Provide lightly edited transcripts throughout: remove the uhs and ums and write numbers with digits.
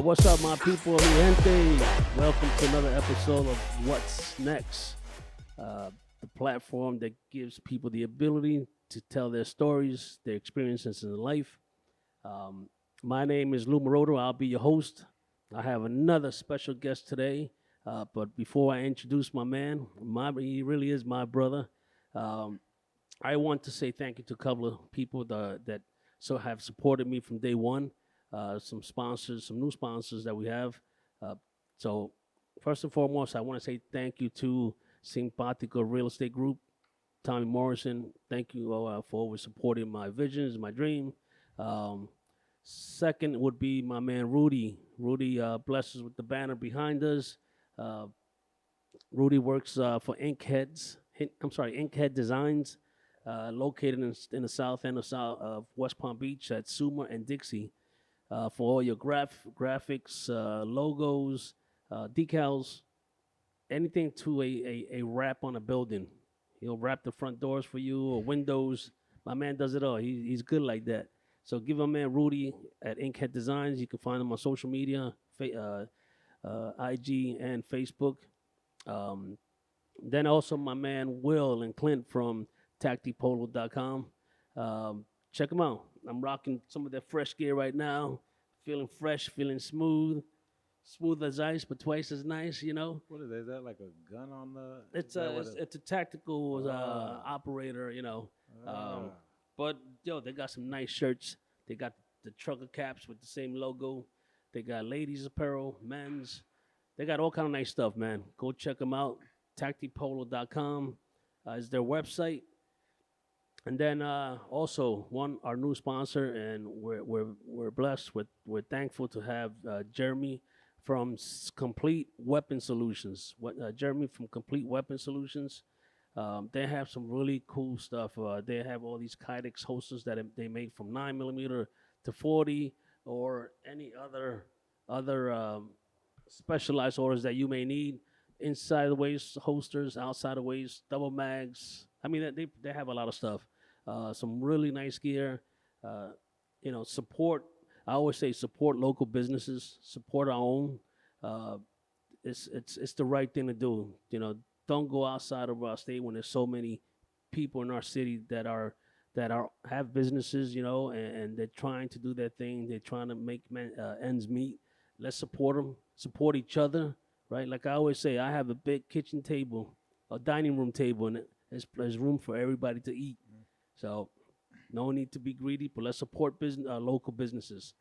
What's up, my people, mi gente? Welcome to another episode of What's Next, the platform that gives people the ability to tell their stories, their experiences in life. Um, my name is Lou Maroto. I'll be your host. I have another special guest today, but before I introduce my man, he really is my brother. Um, I want to say thank you to a couple of people that so have supported me from day one. Some sponsors, some new sponsors that we have. Uh, so first and foremost, I want to say thank you to Simpatico Real Estate Group, Tommy Morrison. Thank you for always supporting my visions, my dream. Um, Second would be my man Rudy. Rudy blesses with the banner behind us. Uh, Rudy works for Inkhead Designs, located in the south end of West Palm Beach at Suma and Dixie. For all your graphics, logos, decals, anything to a wrap on a building. He'll wrap the front doors for you or windows. My man does it all. He's good like that. So give my man Rudy at Inkhead Designs. You can find him on social media, IG and Facebook. Um, then also my man Will and Clint from tactipolo.com. Check them out. I'm rocking some of their fresh gear right now. Feeling fresh, feeling smooth. Smooth as ice, but twice as nice, you know. What is that? Is that like a gun on the? It's a tactical operator, you know. Ah. But yo, they got some nice shirts. They got the trucker caps with the same logo. They got ladies apparel, men's. They got all kind of nice stuff, man. Go check them out. Tactipolo.com is their website. And then also our new sponsor, and we're blessed with we're thankful to have Jeremy from Complete Weapon Solutions. Jeremy from Complete Weapon Solutions. They have some really cool stuff. They have all these Kydex holsters that they make from 9mm to 40, or any other specialized orders that you may need. Inside the waist holsters, outside the waist, double mags. I mean, they have a lot of stuff. Some really nice gear. Support. I always say support local businesses, support our own. Uh, it's the right thing to do. You know, don't go outside of our state when there's so many people in our city that have businesses. You know, and they're trying to do their thing. They're trying to make ends meet. Let's support them. Support each other. Right? Like I always say, I have a big kitchen table, a dining room table, and there's room for everybody to eat. So no need to be greedy, but let's support local businesses.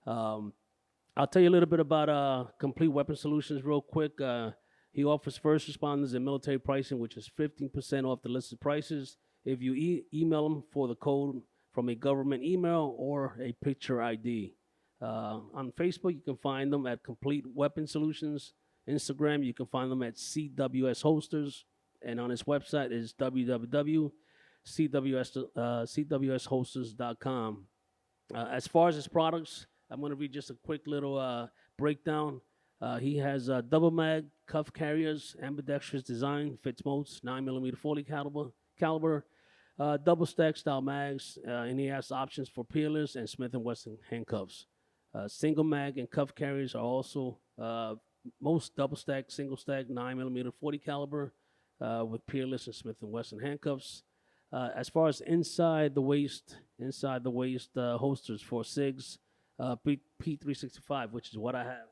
Um, I'll tell you a little bit about Complete Weapon Solutions real quick. He offers first responders and military pricing, which is 15% off the listed prices if you email them for the code from a government email or a picture ID. On Facebook, you can find them at Complete Weapon Solutions. Instagram, you can find them at CWS Holsters, and on his website is www.cwsholsters.com. As far as his products, I'm going to read just a quick little breakdown. He has double mag cuff carriers, ambidextrous design, fits most 9mm 40 caliber, double stack style mags, and he has options for peelers and Smith & Wesson handcuffs. Single mag and cuff carriers are also most double stack, single stack, 9mm 40 caliber with peerless and Smith & Wesson handcuffs. As far as inside the waist holsters for SIGs, P365, which is what I have.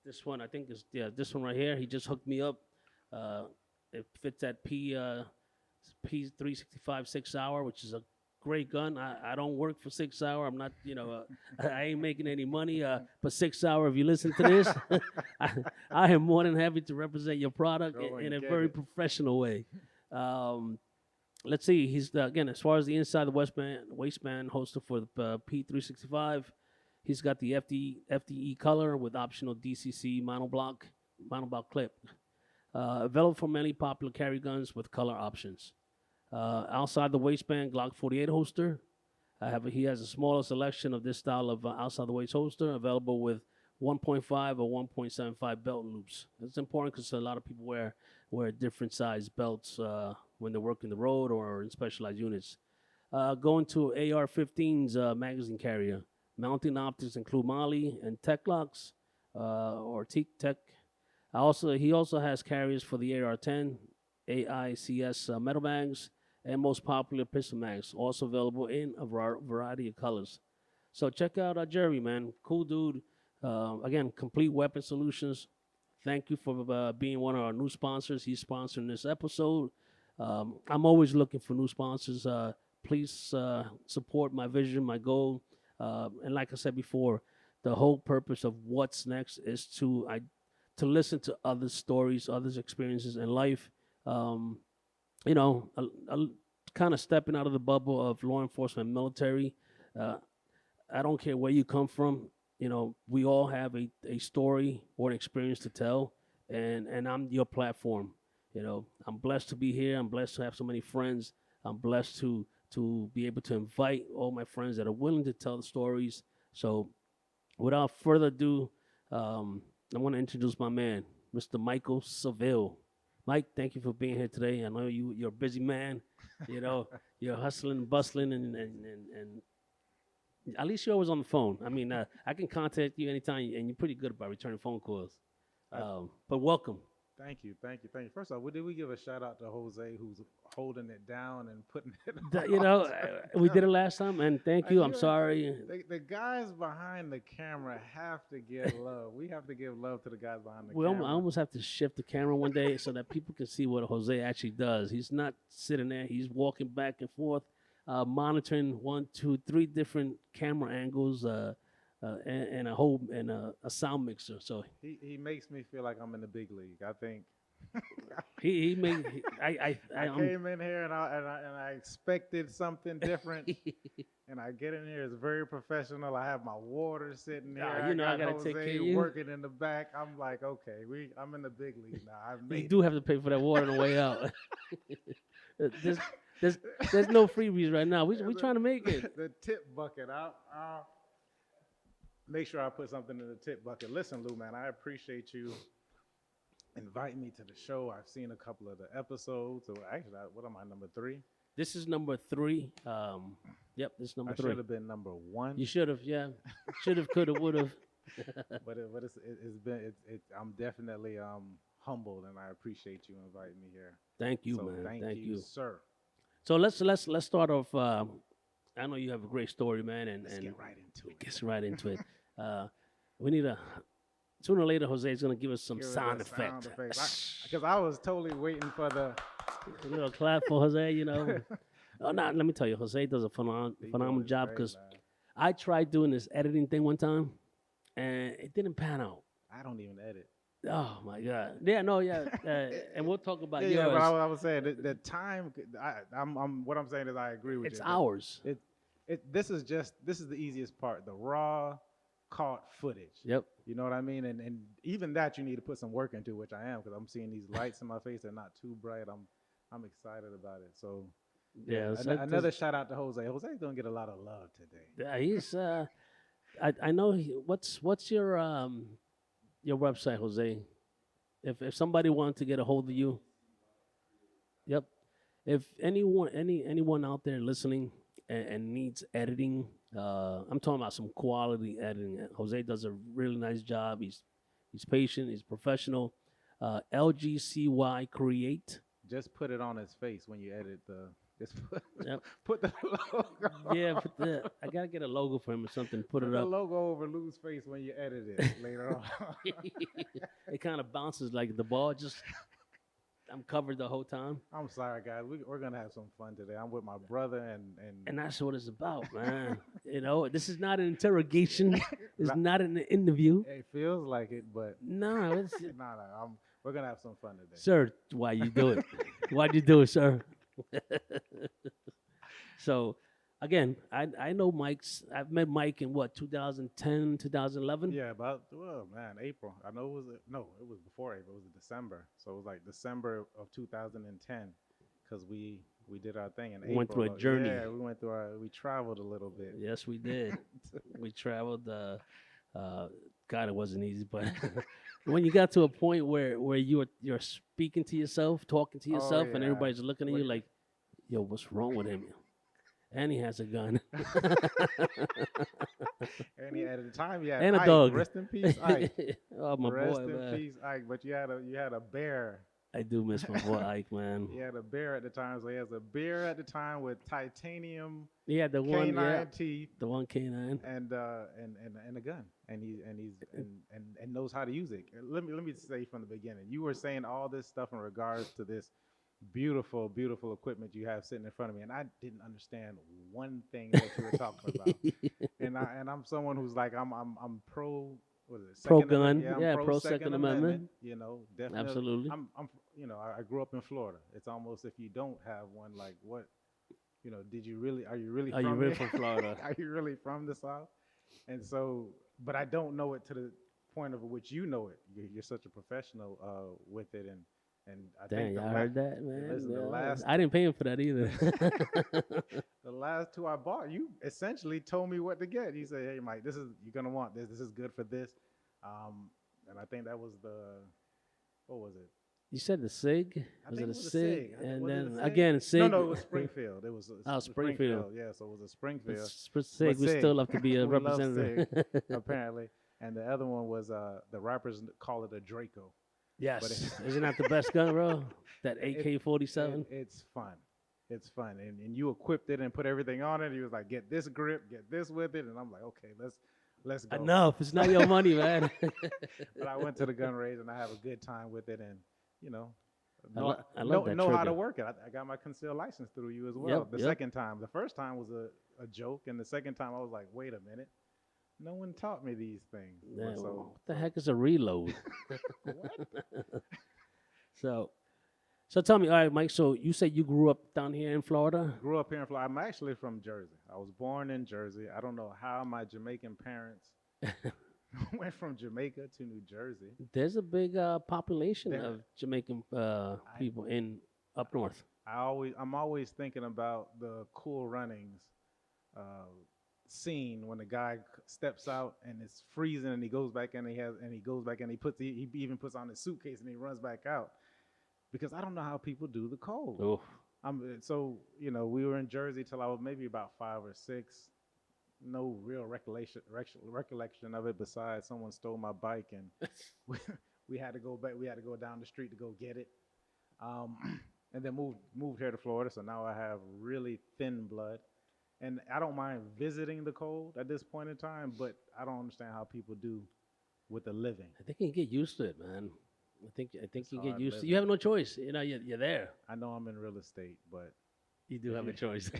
This one, I think, is this one right here. He just hooked me up. It fits at P365 6 hour, which is a great gun. I don't work for 6 hour. I'm not, I ain't making any money. But 6 hour, if you listen to this, I am more than happy to represent your product in a very professional way. Let's see. He's again, as far as the inside the waistband holster for the P365, he's got the FDE color with optional DCC monoblock clip. Available for many popular carry guns with color options. Outside the waistband Glock 48 holster. He has a smaller selection of this style of outside the waist holster available with 1.5 or 1.75 belt loops. It's important because a lot of people wear different size belts when they're working the road or in specialized units. Going to AR-15's magazine carrier. Mounting optics include Mali and Tech Locks or Teak Tech. He also has carriers for the AR-10, AICS metal mags, and most popular pistol mags, also available in a variety of colors. So check out Jerry, man. Cool dude. Again, Complete Weapon Solutions. Thank you for being one of our new sponsors. He's sponsoring this episode. I'm always looking for new sponsors. Please support my vision, my goal. And like I said before, the whole purpose of what's next is to listen to other stories, others' experiences in life. You know, kind of stepping out of the bubble of law enforcement, military. I don't care where you come from. You know, we all have a story or an experience to tell, and I'm your platform. You know, I'm blessed to be here. I'm blessed to have so many friends. I'm blessed to be able to invite all my friends that are willing to tell the stories. So, without further ado, I want to introduce my man, Mr. Michael Seville. Mike, thank you for being here today. I know you're a busy man. You know, you're hustling and bustling, and at least you're always on the phone. I mean, I can contact you anytime, and you're pretty good about returning phone calls. But welcome. Thank you. First off, did we give a shout out to Jose, who's holding it down and putting it You know, we did it last time, and thank you. I'm sorry. The guys behind the camera have to give love. We have to give love to the guys behind the Well, camera. I almost have to shift the camera one day so that people can see what Jose actually does. He's not sitting there. He's walking back and forth, monitoring 1, 2, 3 different camera angles, and a sound mixer. So he makes me feel like I'm in the big league. I think he made. I came in here and I expected something different, and I get in here. It's very professional. I have my water sitting there. You know, I gotta Jose take care of you. working in the back. I'm like, okay, I'm in the big league now. I've made You do have to pay for that water on the way out. There's no freebies right now. We trying to make it. The tip bucket. I'll make sure I put something in the tip bucket. Listen, Lou, man, I appreciate you inviting me to the show. I've seen a couple of the episodes. So actually, what am I, number 3? This is number 3. Yep, this is number 3. I should have been number 1. You should have, yeah. Should have, could have, would have. but I'm definitely humbled, and I appreciate you inviting me here. Thank you, so man. Thank you, sir. So let's start off. I know you have a great story, man, and get right into it. Get right into it. We need sooner or later, Jose is going to give us some sound effect. Because I was totally waiting for a little clap for Jose, you know. Let me tell you, Jose does a phenomenal job, because I tried doing this editing thing one time, and it didn't pan out. I don't even edit. Oh my God! Yeah, no, yeah, and we'll talk about yours. Yeah, but I was saying the time. What I'm saying is I agree with you. It's hours. This is the easiest part. The raw caught footage. Yep. You know what I mean? And even that you need to put some work into, which I am, because I'm seeing these lights in my face. They're not too bright. I'm excited about it. So yeah. Another shout out to Jose. Jose's gonna get a lot of love today. Yeah, he's. I know. What's your website, Jose? If somebody wanted to get a hold of you. Yep. If anyone out there listening and needs editing, I'm talking about some quality editing. Jose does a really nice job. He's patient. He's professional. LGCY Create. Just put it on his face when you edit the. Just put the logo. Yeah, I gotta get a logo for him or something. Put it up. The logo over Lou's face when you edit it later on. It kind of bounces like the ball. I'm covered the whole time. I'm sorry, guys. We're gonna have some fun today. I'm with my brother and that's what it's about, man. You know, this is not an interrogation. It's not an interview. It feels like it, but no, it's we're gonna have some fun today, sir. Why you do it? Why'd you do it, sir? So, again, I know I've met Mike in 2010, 2011? Yeah, April. I know it was before April. It was December. So it was like December of 2010, because we did our thing in April. Went through a journey. Yeah, we traveled a little bit. Yes, we did. We traveled. God, it wasn't easy, but when you got to a point where you're speaking to yourself, talking to yourself, and everybody's looking at you like, yo, what's wrong with him? And he has a gun. And at the time, you had And a Ike. dog. Rest in peace, Ike. Oh, my Rest boy, in man. peace, Ike. But you had a bear. I do miss my boy Ike, man. He had a bear at the time, so he has a bear at the time with titanium He had the one, canine teeth the one canine. and a gun, and knows how to use it. Let me say from the beginning. You were saying all this stuff in regards to this beautiful, beautiful equipment you have sitting in front of me, and I didn't understand one thing that you were talking about. And I'm someone who's like I'm pro. What is it? Pro Second gun, Amendment? I'm pro Second Amendment. You know, definitely. Absolutely. I'm I grew up in Florida. It's almost if you don't have one, like what, did you really? Are you really? Are you really from Florida? Are you really from the South? And so, but I don't know it to the point of which you know it. You're such a professional with it, and I think Dang, I heard that, man. Listen, the last I didn't pay him for that either. the last two I bought, you essentially told me what to get. You said, "Hey, Mike, you're gonna want this. This is good for this." And I think that was what was it? You said the SIG? Was it a SIG? SIG? And Was it a then SIG? again, SIG. No, it was Springfield. It was Springfield. Yeah, so it was a Springfield. SIG, we still have to be a We love representative. SIG, apparently. And the other one was the rappers call it a Draco. Yes. Isn't that the best gun, bro? That AK-47? It's fun. It's fun. And you equipped it and put everything on it. He was like, get this grip, get this with it. And I'm like, okay, let's go. Enough. It's not your money, man. But I went to the gun range and I have a good time with it. And, I love that know how to trigger. work it. I got my concealed license through you as well. Yep, Second time. The first time was a joke. And the second time I was like, wait a minute. No one taught me these things. Yeah, what the heck is a reload? What? So tell me, all right, Mike, so you said you grew up down here in Florida? Grew up here in Florida. I'm actually from Jersey. I was born in Jersey. I don't know how my Jamaican parents went from Jamaica to New Jersey. There's a big population of Jamaican people up north. I'm always thinking about the Cool Runnings scene when the guy steps out and it's freezing and he goes back and he even puts on his suitcase and he runs back out, because I don't know how people do the cold. Oh. We were in Jersey till I was maybe about 5 or 6. No real recollection of it besides someone stole my bike and we had to go back. We had to go down the street to go get it, and then moved here to Florida. So now I have really thin blood. And I don't mind visiting the cold at this point in time, but I don't understand how people do with the living. I think you can get used to it, man. I think you get used to it. living. You have no choice. You're there. I know I'm in real estate, but You do have a choice.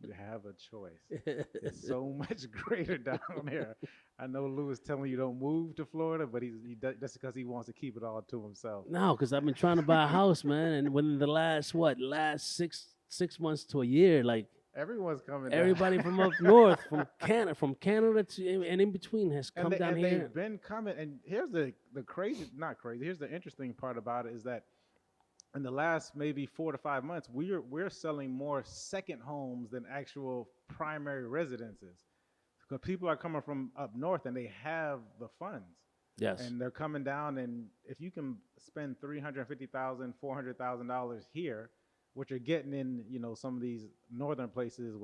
you have a choice. It's so much greater down there. I know Lou is telling you don't move to Florida, but that's because he wants to keep it all to himself. No, because I've been trying to buy a house, man, and within the last 6 months to a year, like Everyone's coming down. everybody from up north, from Canada to and in between has come down here. They've been coming. And here's the crazy, not crazy. Here's the interesting part about it is that in the last maybe 4 to 5 months, we're selling more second homes than actual primary residences, because people are coming from up north and they have the funds. Yes. And they're coming down, and if you can spend $350,000, $400,000 here, what you're getting in, some of these northern places,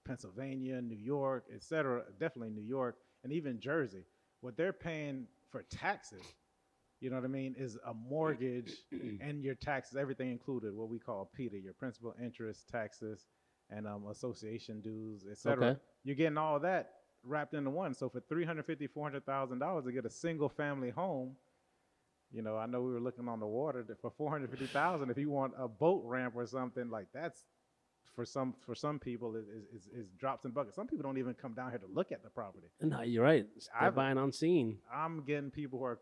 Pennsylvania, New York, etc., definitely New York, and even Jersey, what they're paying for taxes, you know what I mean, is a mortgage and your taxes, everything included, what we call PITA, your principal, interest, taxes, and association dues, etc. Okay. You're getting all that wrapped into one. So for $350,000, $400,000 to get a single family home, I know we were looking on the water for $450,000. If you want a boat ramp or something, like that's for some people is drops and buckets. Some people don't even come down here to look at the property. No, you're right. They're buying unseen. I'm getting people who are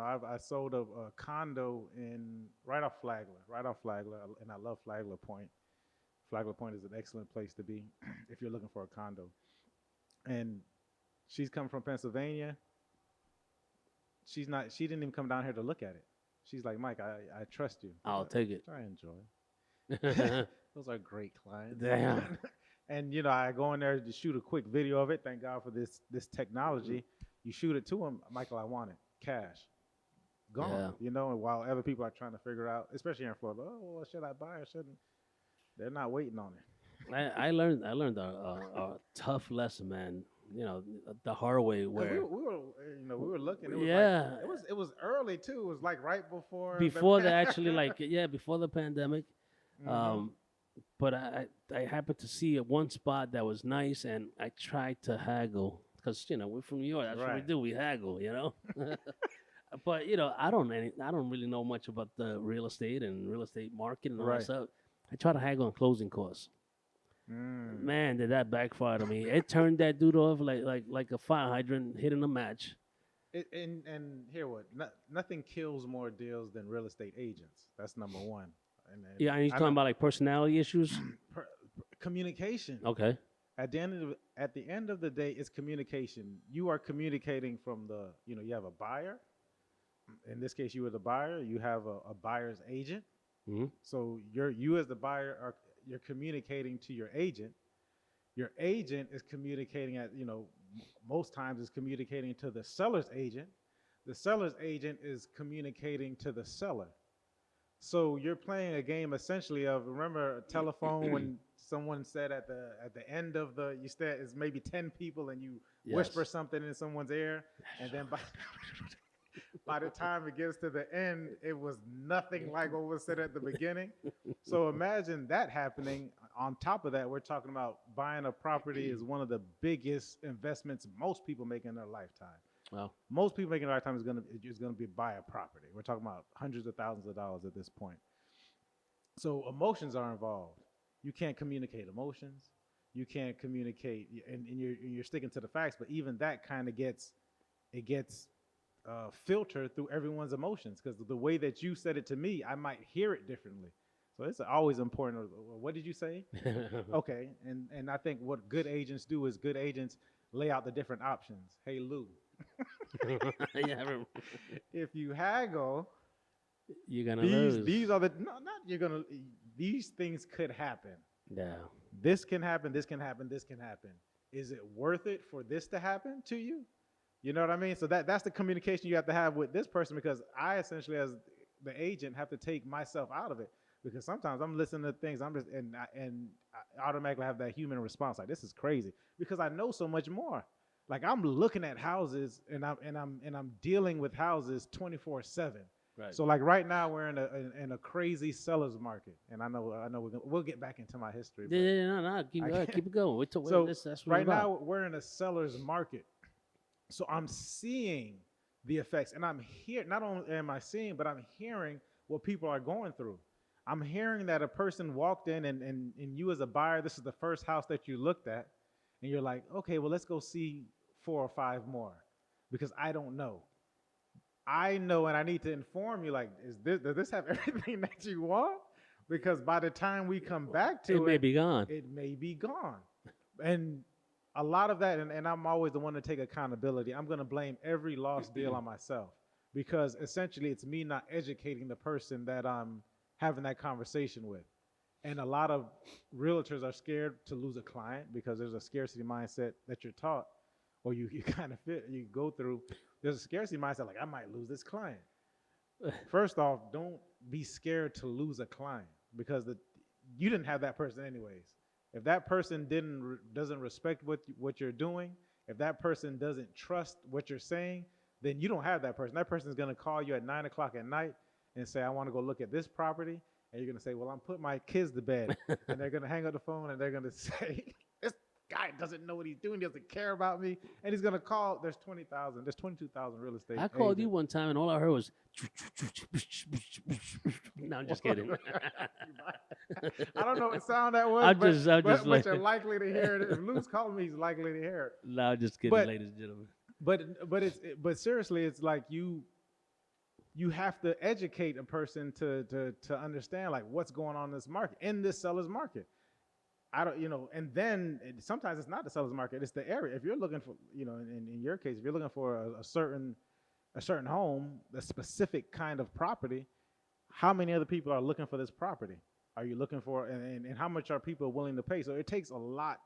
I sold a condo right off Flagler, and I love Flagler Point. Flagler Point is an excellent place to be if you're looking for a condo. And she's come from Pennsylvania. She didn't even come down here to look at it. She's like, Mike, I trust you. I'll take it. I enjoy. Those are great clients. Damn. And I go in there to shoot a quick video of it. Thank God for this technology. You shoot it to him, Michael, I want it. Cash. Gone. Yeah. And while other people are trying to figure out, especially here in Florida, oh, well, should I buy or shouldn't? They're not waiting on it. I learned a tough lesson, man. You know, the hard way. Cause Where we were looking. It was like yeah, it was early too. It was like right before the. before the actually like yeah before the pandemic. Hmm. Um, but I happened to see one spot that was nice, and I tried to haggle because we're from New York. That's what we Right. do. We haggle, But I don't really know much about the real estate and real estate market and all that Right. stuff. I try to haggle on closing costs. Mm. Man, did that backfire to me? It turned that dude off like a fire hydrant hitting a match. And here what? Nothing kills more deals than real estate agents. That's number one. And Yeah, and he's I talking know about like personality issues. communication. Okay. At the end of the day, it's communication. You are communicating from the you have a buyer. In this case, you are the buyer. You have a buyer's agent. Hmm. So you as the buyer you're communicating to your agent. Your agent is communicating most times is communicating to the seller's agent. The seller's agent is communicating to the seller. So you're playing a game essentially of remember a telephone when someone said at the end of the you said it's maybe 10 people and you whisper Yes. something in someone's ear and then by the time it gets to the end, it was nothing like what was said at the beginning. So imagine that happening. On top of that, we're talking about buying a property is one of the biggest investments most people make in their lifetime. Well, Most people making a lifetime is gonna be buy a property. We're talking about hundreds of thousands of dollars at this point. So emotions are involved. You can't communicate emotions. You can't communicate, and you're sticking to the facts. But even that kind of gets filtered through everyone's emotions because the way that you said it to me, I might hear it differently. So it's always important. What did you say? Okay, and I think what good agents do is good agents lay out the different options. Hey Lou, yeah, if you haggle, you're gonna these lose. are the no, not you're gonna these things could happen. Yeah. This can happen. This can happen. This can happen. Is it worth it for this to happen to you? You know what I mean? So that's the communication you have to have with this person because I essentially, as the agent, have to take myself out of it because sometimes I'm listening to things I'm just and I automatically have that human response like this is crazy because I know so much more. Like I'm looking at houses and I'm dealing with houses 24/7. Right. So like right now we're in a crazy seller's market, and I know we'll get back into my history, Yeah, but yeah, no, keep it going. so That's what it's right about. now we're in a seller's market. So I'm seeing the effects, and I'm here. Not only am I seeing, but I'm hearing what people are going through. I'm hearing that a person walked in, and you as a buyer, this is the first house that you looked at, and you're like, okay, well, let's go see 4 or 5 more, because I don't know. I know, and I need to inform you. Like, does this have everything that you want? Because by the time we come back It to may it, be gone. it may be gone. And a lot of that, and I'm always the one to take accountability. I'm going to blame every lost deal on myself because essentially it's me not educating the person that I'm having that conversation with. And a lot of realtors are scared to lose a client because there's a scarcity mindset that you're taught or you kind of you go through. There's a scarcity mindset like I might lose this client. First off, don't be scared to lose a client because you didn't have that person anyways. If that person doesn't respect what you're doing, if that person doesn't trust what you're saying, then you don't have that person. That person is going to call you at 9 o'clock at night and say, "I want to go look at this property," and you're going to say, "Well, I'm putting my kids to bed," and they're going to hang up the phone and they're going to say, "This guy doesn't know what he's doing. He doesn't care about me," and he's going to call. There's 22,000 real estate I called you agents. one time and all I heard was. No, I'm just kidding. I don't know what sound that was, I'm but, just, I'm but, just but like. you're likely to hear it. If Lou's calling me, he's likely to hear it. No, I'm just kidding, But ladies and gentlemen. but seriously, it's like you have to educate a person to understand like what's going on in this market, in this seller's market. I don't, and then sometimes it's not the seller's market; it's the area. If you're looking for, in your case, if you're looking for a certain home, a specific kind of property, how many other people are looking for this property? Are you looking for, and how much are people willing to pay? So it takes a lot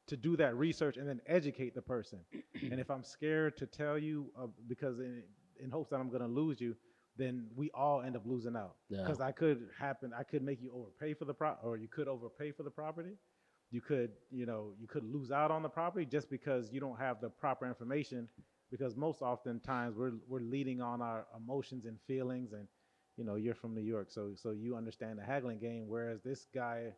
to do that research and then educate the person. And if I'm scared to tell you because in hopes that I'm going to lose you, then we all end up losing out. Yeah. Because I could make you overpay for the or you could overpay for the property. You could, you could lose out on the property just because you don't have the proper information. Because most oftentimes we're leading on our emotions and feelings, and you're from New York, so you understand the haggling game. Whereas this guy,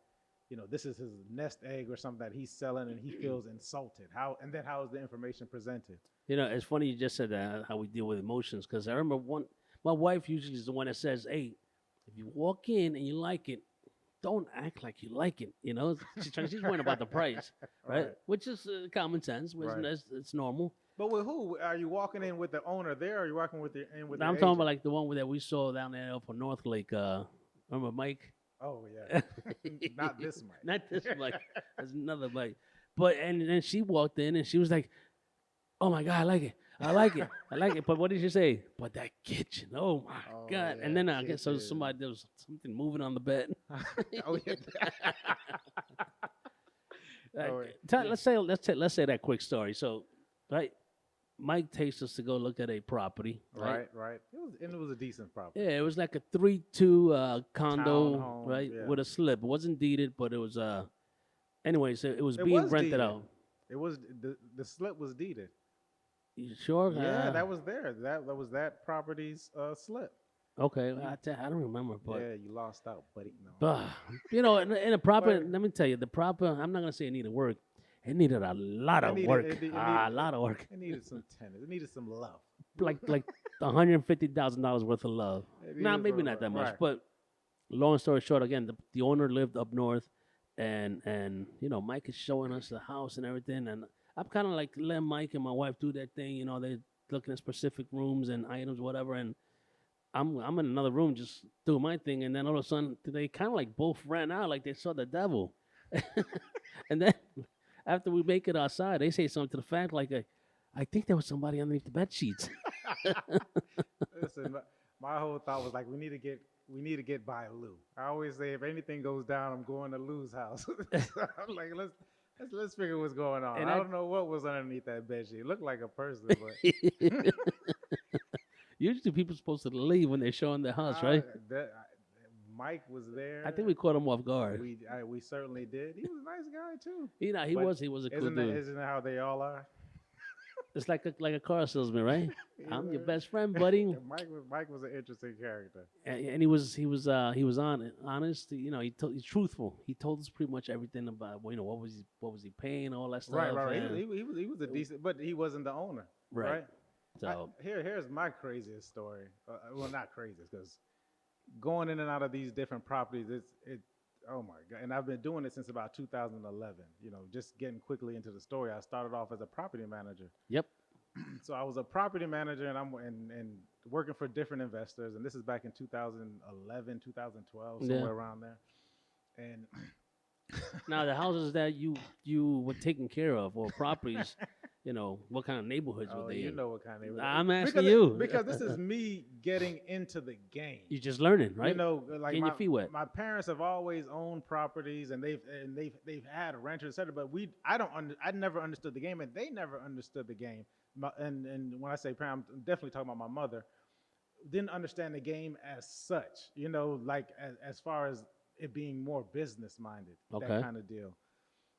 this is his nest egg or something that he's selling, and he feels insulted. And then how is the information presented? It's funny you just said that, how we deal with emotions, because I remember my wife usually is the one that says, hey, if you walk in and you like it, don't act like you like it. She's worrying about the price, right? Which is common sense. Right. It's normal. But with who? Are you walking in with the owner there, or are you walking with the I'm agent? talking about like the one that we saw down there up on North Lake. Remember Mike? Oh, yeah. Not this Mike. Not this Mike. There's another Mike. But and then she walked in and she was like, oh my God, I like it. I like it. I like it. But what did she say? But that kitchen, oh my God. Yeah, and then I guess there was something moving on the bed. Oh, yeah. Let's say that quick story. So, right, Mike takes us to go look at a property. Right. It was a decent property. Yeah, it was like a 3-2 condo, Townhome, right, yeah. with a slip. It wasn't deeded, but it was anyways, it was being rented deeded. out. It was the slip was deeded. You sure? Yeah, that was there. That was that property's slip. Okay, I don't remember, but Yeah, you lost out, buddy. No. but in a proper, let me tell you, the proper. I'm not gonna say it needed work. It needed a lot of work. A lot of work. It needed some tennis. It needed some love. like $150,000 worth of love. Nah, maybe not that much. Right. But long story short, again, the owner lived up north, and Mike is showing us the house and everything, and I'm kind of like letting Mike and my wife do their thing. They're looking at specific rooms and items, whatever, and I'm in another room just doing my thing, and then all of a sudden they kind of like both ran out like they saw the devil, and then after we make it outside, they say something to the fact like, I think there was somebody underneath the bed sheets. Listen, my whole thought was like, we need to get by Lou. I always say if anything goes down, I'm going to Lou's house. So I'm like, let's figure what's going on. And I don't know what was underneath that bed sheet. It looked like a person, but usually people are supposed to leave when they're showing their house, right? Mike was there. I think we caught him off guard. We certainly did. He was a nice guy too. He was a cool dude. Isn't that how they all are? It's like a car salesman, right? I'm your best friend, buddy. Mike was an interesting character, and he was honest. He's truthful. He told us pretty much everything about what was he paying, all that stuff. Right. He was a decent, but he wasn't the owner, right? So here's my craziest story. Well, not craziest, because going in and out of these different properties, oh my God. And I've been doing it since about 2011. Just getting quickly into the story. I started off as a property manager. Yep. So I was a property manager, and I'm working for different investors. And this is back in 2011, 2012, somewhere around there. And now the houses that you were taking care of, or properties, what kind of neighborhoods were they in? What kind of neighborhoods. I'm asking you. Because this is me getting into the game. You're just learning, right? Like getting your feet wet. My parents have always owned properties, and they've had renters, etc. But I never understood the game, and they never understood the game. And when I say parent, I'm definitely talking about my mother. Didn't understand the game as such, like as far as it being more business minded, that kind of deal.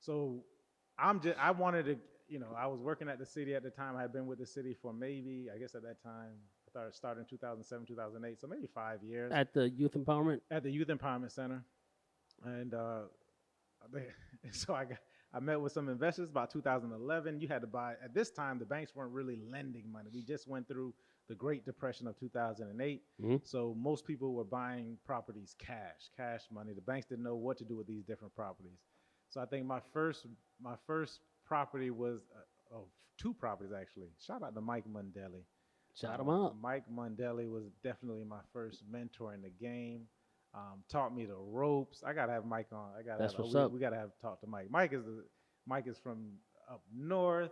So I wanted to. I was working at the city at the time. I had been with the city for maybe, I guess at that time, I started in 2007, 2008, so maybe 5 years. At the Youth Empowerment? At the Youth Empowerment Center. And so I met with some investors about 2011. You had to buy, at this time, the banks weren't really lending money. We just went through the Great Depression of 2008. Mm-hmm. So most people were buying properties cash money. The banks didn't know what to do with these different properties. So I think my first property was two properties, actually. Shout out to Mike Mundelli. Shout him out. Mike Mundelli was definitely my first mentor in the game. Taught me the ropes. I gotta have Mike on. That's what's up. We gotta have talk to Mike. Mike is from up north.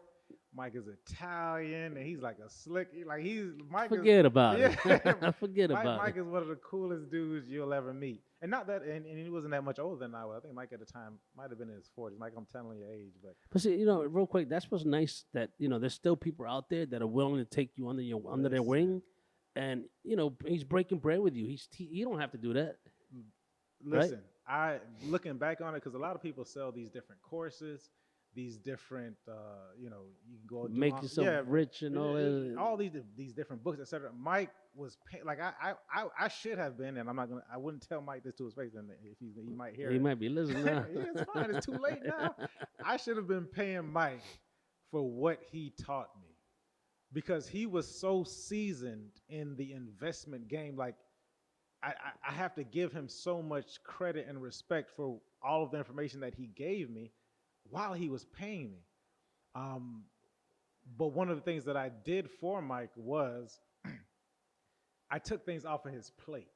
Mike is Italian, and he's like a slick. Forget about it. Forget about it. Mike is one of the coolest dudes you'll ever meet. And not that, and he wasn't that much older than I was. I think Mike at the time might have been in his 40s. Mike, I'm telling your age, but see, real quick, that's what's nice, that there's still people out there that are willing to take you under their wing, and he's breaking bread with you. He don't have to do that, right? Listen, I looking back on it because a lot of people sell these different courses, these different, you know, you can go do Make yourself rich and all that. all these different books, etc. Mike was like I should have been, and I wouldn't tell Mike this to his face, and if he might hear He it. might be listening now. Yeah, it's fine. It's too late now. I should have been paying Mike for what he taught me because he was so seasoned in the investment game. Like I have to give him so much credit and respect for all of the information that he gave me while he was paying me. Um, but one of the things that I did for Mike was I took things off of his plate.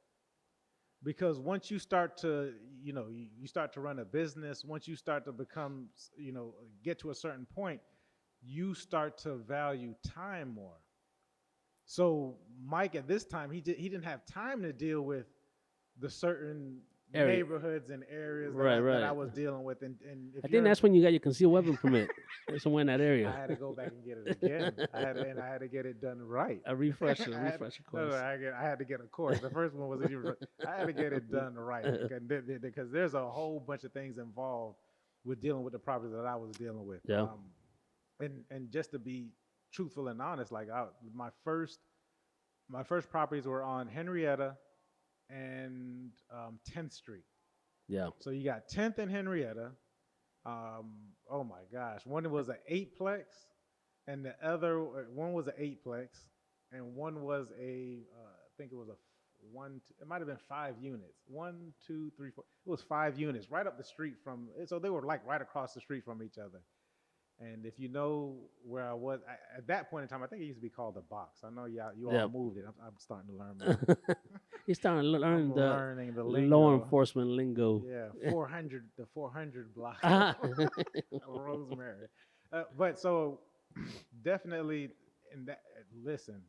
Because once you start to, you start to run a business, once you start to become, get to a certain point, you start to value time more. So Mike at this time, he didn't have time to deal with the certain neighborhoods and areas that I was dealing with. And if I think that's when you got your concealed weapon permit. Somewhere in that area. I had to go back and get it again. I had to get it done right. A refresher course. No, I had to get a course. The first one was I had to get it done right because there's a whole bunch of things involved with dealing with the property that I was dealing with. Yeah. And just to be truthful and honest, like my first properties were on Henrietta and 10th Street. Yeah. So you got 10th and Henrietta. Oh my gosh, one was an 8-plex, and the other one was an 8-plex, and one was I think it was it might have been 5 units. 1, 2, 3, 4. It was 5 units right up the street so they were like right across the street from each other. And if you know where I was at that point in time, I think it used to be called the Box. I know you all moved it. I'm starting to learn more. He's starting to learn the law enforcement lingo. Yeah, 400 block, Rosemary. But so definitely, listen,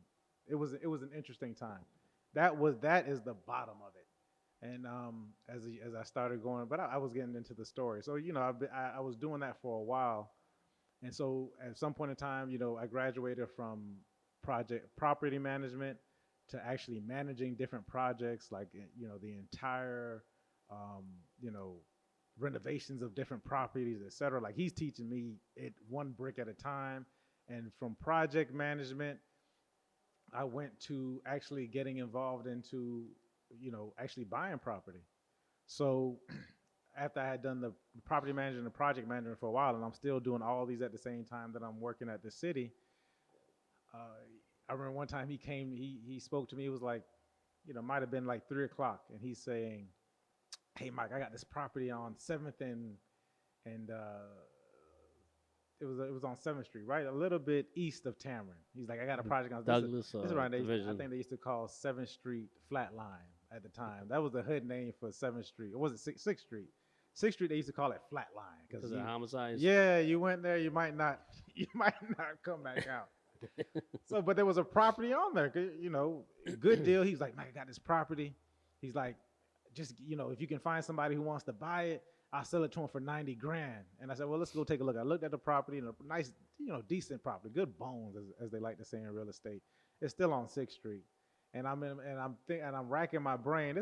it was an interesting time. That is the bottom of it. And as I started going, but I was getting into the story. So I was doing that for a while. And so at some point in time, I graduated from property management to actually managing different projects, like, the entire, renovations of different properties, et cetera. Like he's teaching me it one brick at a time. And from project management, I went to actually getting involved into, actually buying property. So after I had done the property management and project management for a while, and I'm still doing all these at the same time that I'm working at the city, I remember one time he spoke to me. It was like, might have been like 3 o'clock, and he's saying, "Hey, Mike, I got this property on 7th and it was on 7th Street, right, a little bit east of Tamron." He's like, "I got a project on Douglas. This is around I think they used to call 7th Street Flatline at the time. That was the hood name for 7th Street. Or was it 6th Street? 6th Street, they used to call it Flatline because of homicides. Yeah, you went there, you might not come back out. So, but there was a property on there, good deal. He's like, "Mike, I got this property." He's like, "Just, if you can find somebody who wants to buy it, I'll sell it to him for 90 grand. And I said, "Well, let's go take a look." I looked at the property, and a nice, decent property, good bones, as they like to say in real estate. It's still on 6th Street. And I'm racking my brain.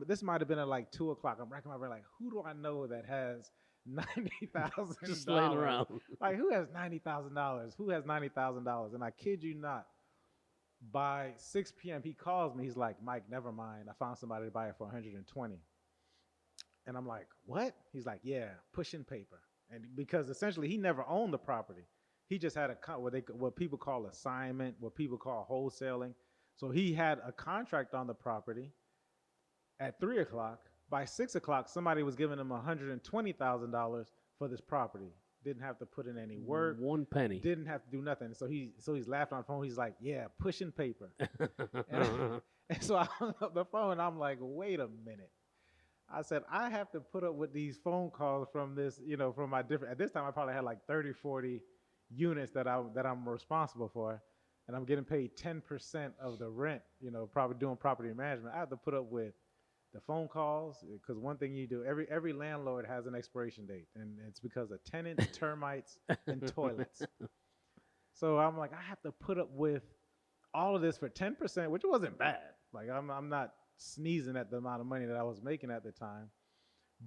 This might have been at like 2 o'clock. I'm racking my brain like, who do I know that has $90,000 just laying around? Like, who has $90,000? Who has $90,000? And I kid you not, by 6 p.m. he calls me. He's like, "Mike, never mind. I found somebody to buy it for 120." And I'm like, "What?" He's like, "Yeah, pushing paper." And because essentially he never owned the property, he just had what people call assignment, what people call wholesaling. So he had a contract on the property at 3 o'clock. By 6 o'clock, somebody was giving him $120,000 for this property. Didn't have to put in any work. 1 penny. Didn't have to do nothing. So he's laughing on the phone. He's like, "Yeah, pushing paper." and so I hung up the phone. And I'm like, "Wait a minute." I said, "I have to put up with these phone calls from this, from my different." At this time, I probably had like 30, 40 units that I'm responsible for. And I'm getting paid 10% of the rent, probably doing property management. I have to put up with the phone calls because one thing you do, every landlord has an expiration date, and it's because of tenants, termites, and toilets. So I'm like, I have to put up with all of this for 10%, which wasn't bad. Like I'm not sneezing at the amount of money that I was making at the time.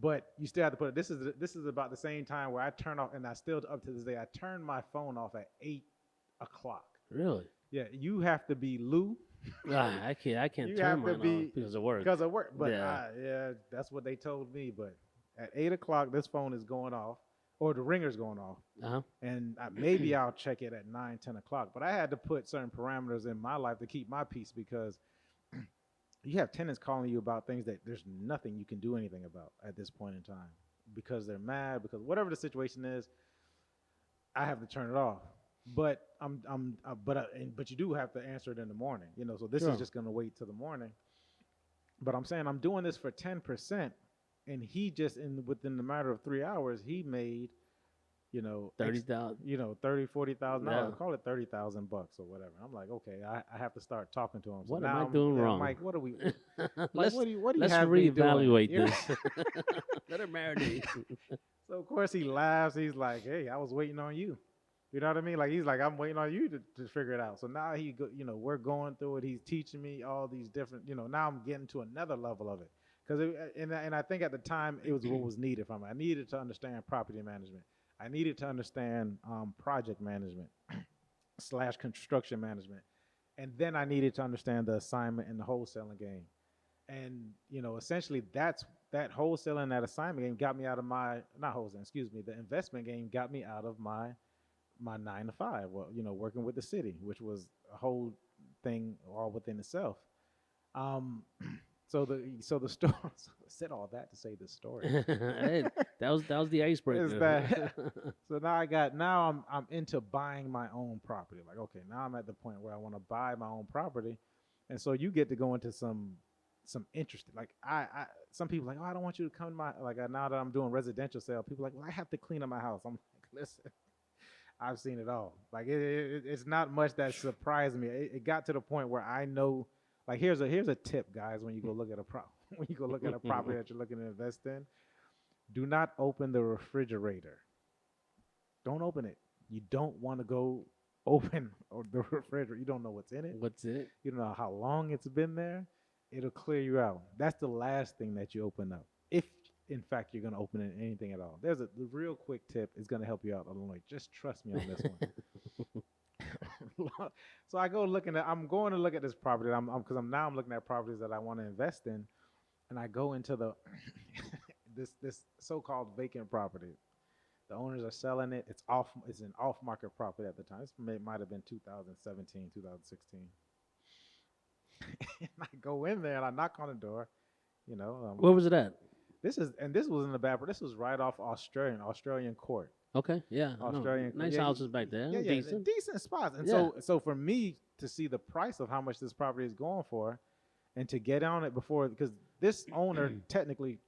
But you still have to put it. This is about the same time where I turn off, and I still up to this day I turn my phone off at 8 o'clock. Really? Yeah, you have to be Lou. I can't You turn have to mine be on because of work. Because of work. But Yeah. yeah, that's what they told me. But at 8 o'clock, this phone is going off, or the ringer's going off, Uh-huh. and maybe I'll check it at 9, 10 o'clock. But I had to put certain parameters in my life to keep my peace because you have tenants calling you about things that there's nothing you can do anything about at this point in time because they're mad, because whatever the situation is, I have to turn it off. But but you do have to answer it in the morning, you know. So this Sure. is just going to wait till the morning. But I'm saying I'm doing this for 10%, and he just within the matter of 3 hours he made, you know, 30,000. you know, $40,000. Yeah. Call it $30,000 or whatever. I'm like, okay, I have to start talking to him. So What now am I doing wrong? Mike, what are we? Like, let's what do you let's have me doing? reevaluate You know? this. Let her marinate. So of course he laughs. He's like, hey, I was waiting on you. You know what I mean? Like he's like, I'm waiting on you to figure it out. So now you know, we're going through it. He's teaching me all these different, you know, now I'm getting to another level of it. Because and I think at the time it was what was needed from me. I needed to understand property management. I needed to understand project management / construction management. And then I needed to understand the assignment and the wholesaling game. And, you know, essentially that wholesaling, that assignment game got me out of the investment game got me out of my 9 to 5. Well, you know, working with the city, which was a whole thing all within itself. So the story said all that to say the story. Hey, that was the icebreaker. Is that so now I'm into buying my own property. Like, okay, now I'm at the point where I want to buy my own property. And so you get to go into some interesting, like I some people like, oh, I don't want you to come to my, like now that I'm doing residential sale, people are like, well, I have to clean up my house. I'm like, listen, I've seen it all. Like it's not much that surprised me. It got to the point where I know, like here's a tip, guys, when you go look at a property that you're looking to invest in, do not open the refrigerator. Don't open it. You don't want to go open the refrigerator. You don't know what's in it. What's it? You don't know how long it's been there. It'll clear you out. That's the last thing that you open up. If, in fact, you're going to open anything at all. The real quick tip is going to help you out, Illinois. Just trust me on this one. So I'm going to look at this property. Because I'm looking at properties that I want to invest in. And I go into the this so-called vacant property. The owners are selling it. It's an off-market property at the time. This might have been 2017, 2016. And I go in there and I knock on the door. You know, Where was it at? This was in the back. This was right off Australian Court. Okay, yeah. Australian, nice houses back there. Yeah, Decent. decent spots. And so for me to see the price of how much this property is going for, and to get on it before, because this owner technically,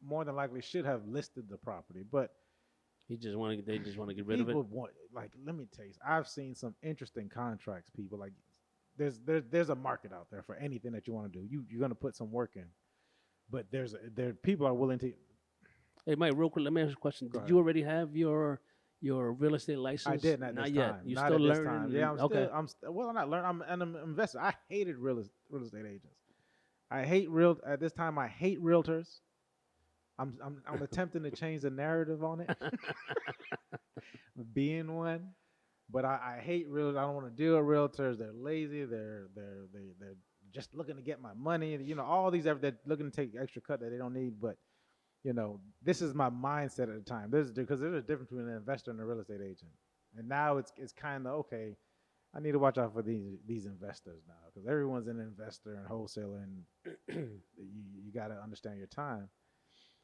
more than likely, should have listed the property, but they just want to get rid of it. Like, let me tell you, I've seen some interesting contracts. People like, there's a market out there for anything that you want to do. You're going to put some work in, but people are willing to. Hey, Mike, real quick, let me ask you a question. Did you already have your real estate license? I didn't at this time. Yet. You not still at this learning? time. Yeah, I'm Okay. not learning. I'm an investor. I hated real estate agents. I hate at this time. I hate realtors. I'm attempting to change the narrative on it, being one, but I hate realtors. I don't want to deal with realtors. They're lazy. They're just looking to get my money. You know, all these they're looking to take extra cut that they don't need. But you know, this is my mindset at the time. Because there's a difference between an investor and a real estate agent, and now it's kind of okay. I need to watch out for these investors now, because everyone's an investor and wholesaler, and you got to understand your time.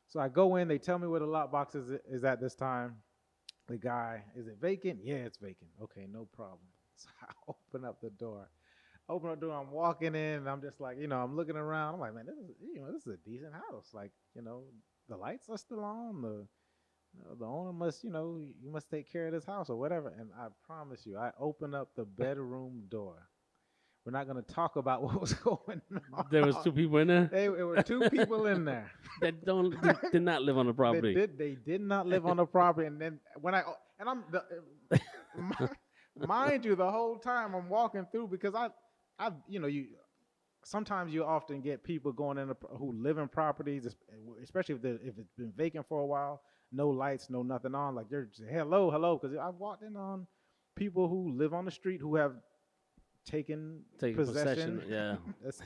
So I go in, they tell me where the lot box is at this time. The guy, is it vacant? Yeah, it's vacant. Okay, no problem. So I open up the door. I'm walking in, and I'm just like, you know, I'm looking around. I'm like, man, this is a decent house. Like, you know, the lights are still on. The owner must, you must take care of this house or whatever. And I promise you, I open up the bedroom door. We're not going to talk about what was going on. There was 2 people in there? There were 2 people in there. That did not live on the property. They did not live on the property. And then mind you, the whole time I'm walking through, because you sometimes you often get people going in who live in properties, especially if it's been vacant for a while, no lights, no nothing on. Like they're just, hello, hello, because I've walked in on people who live on the street who have taken Taking possession, possession,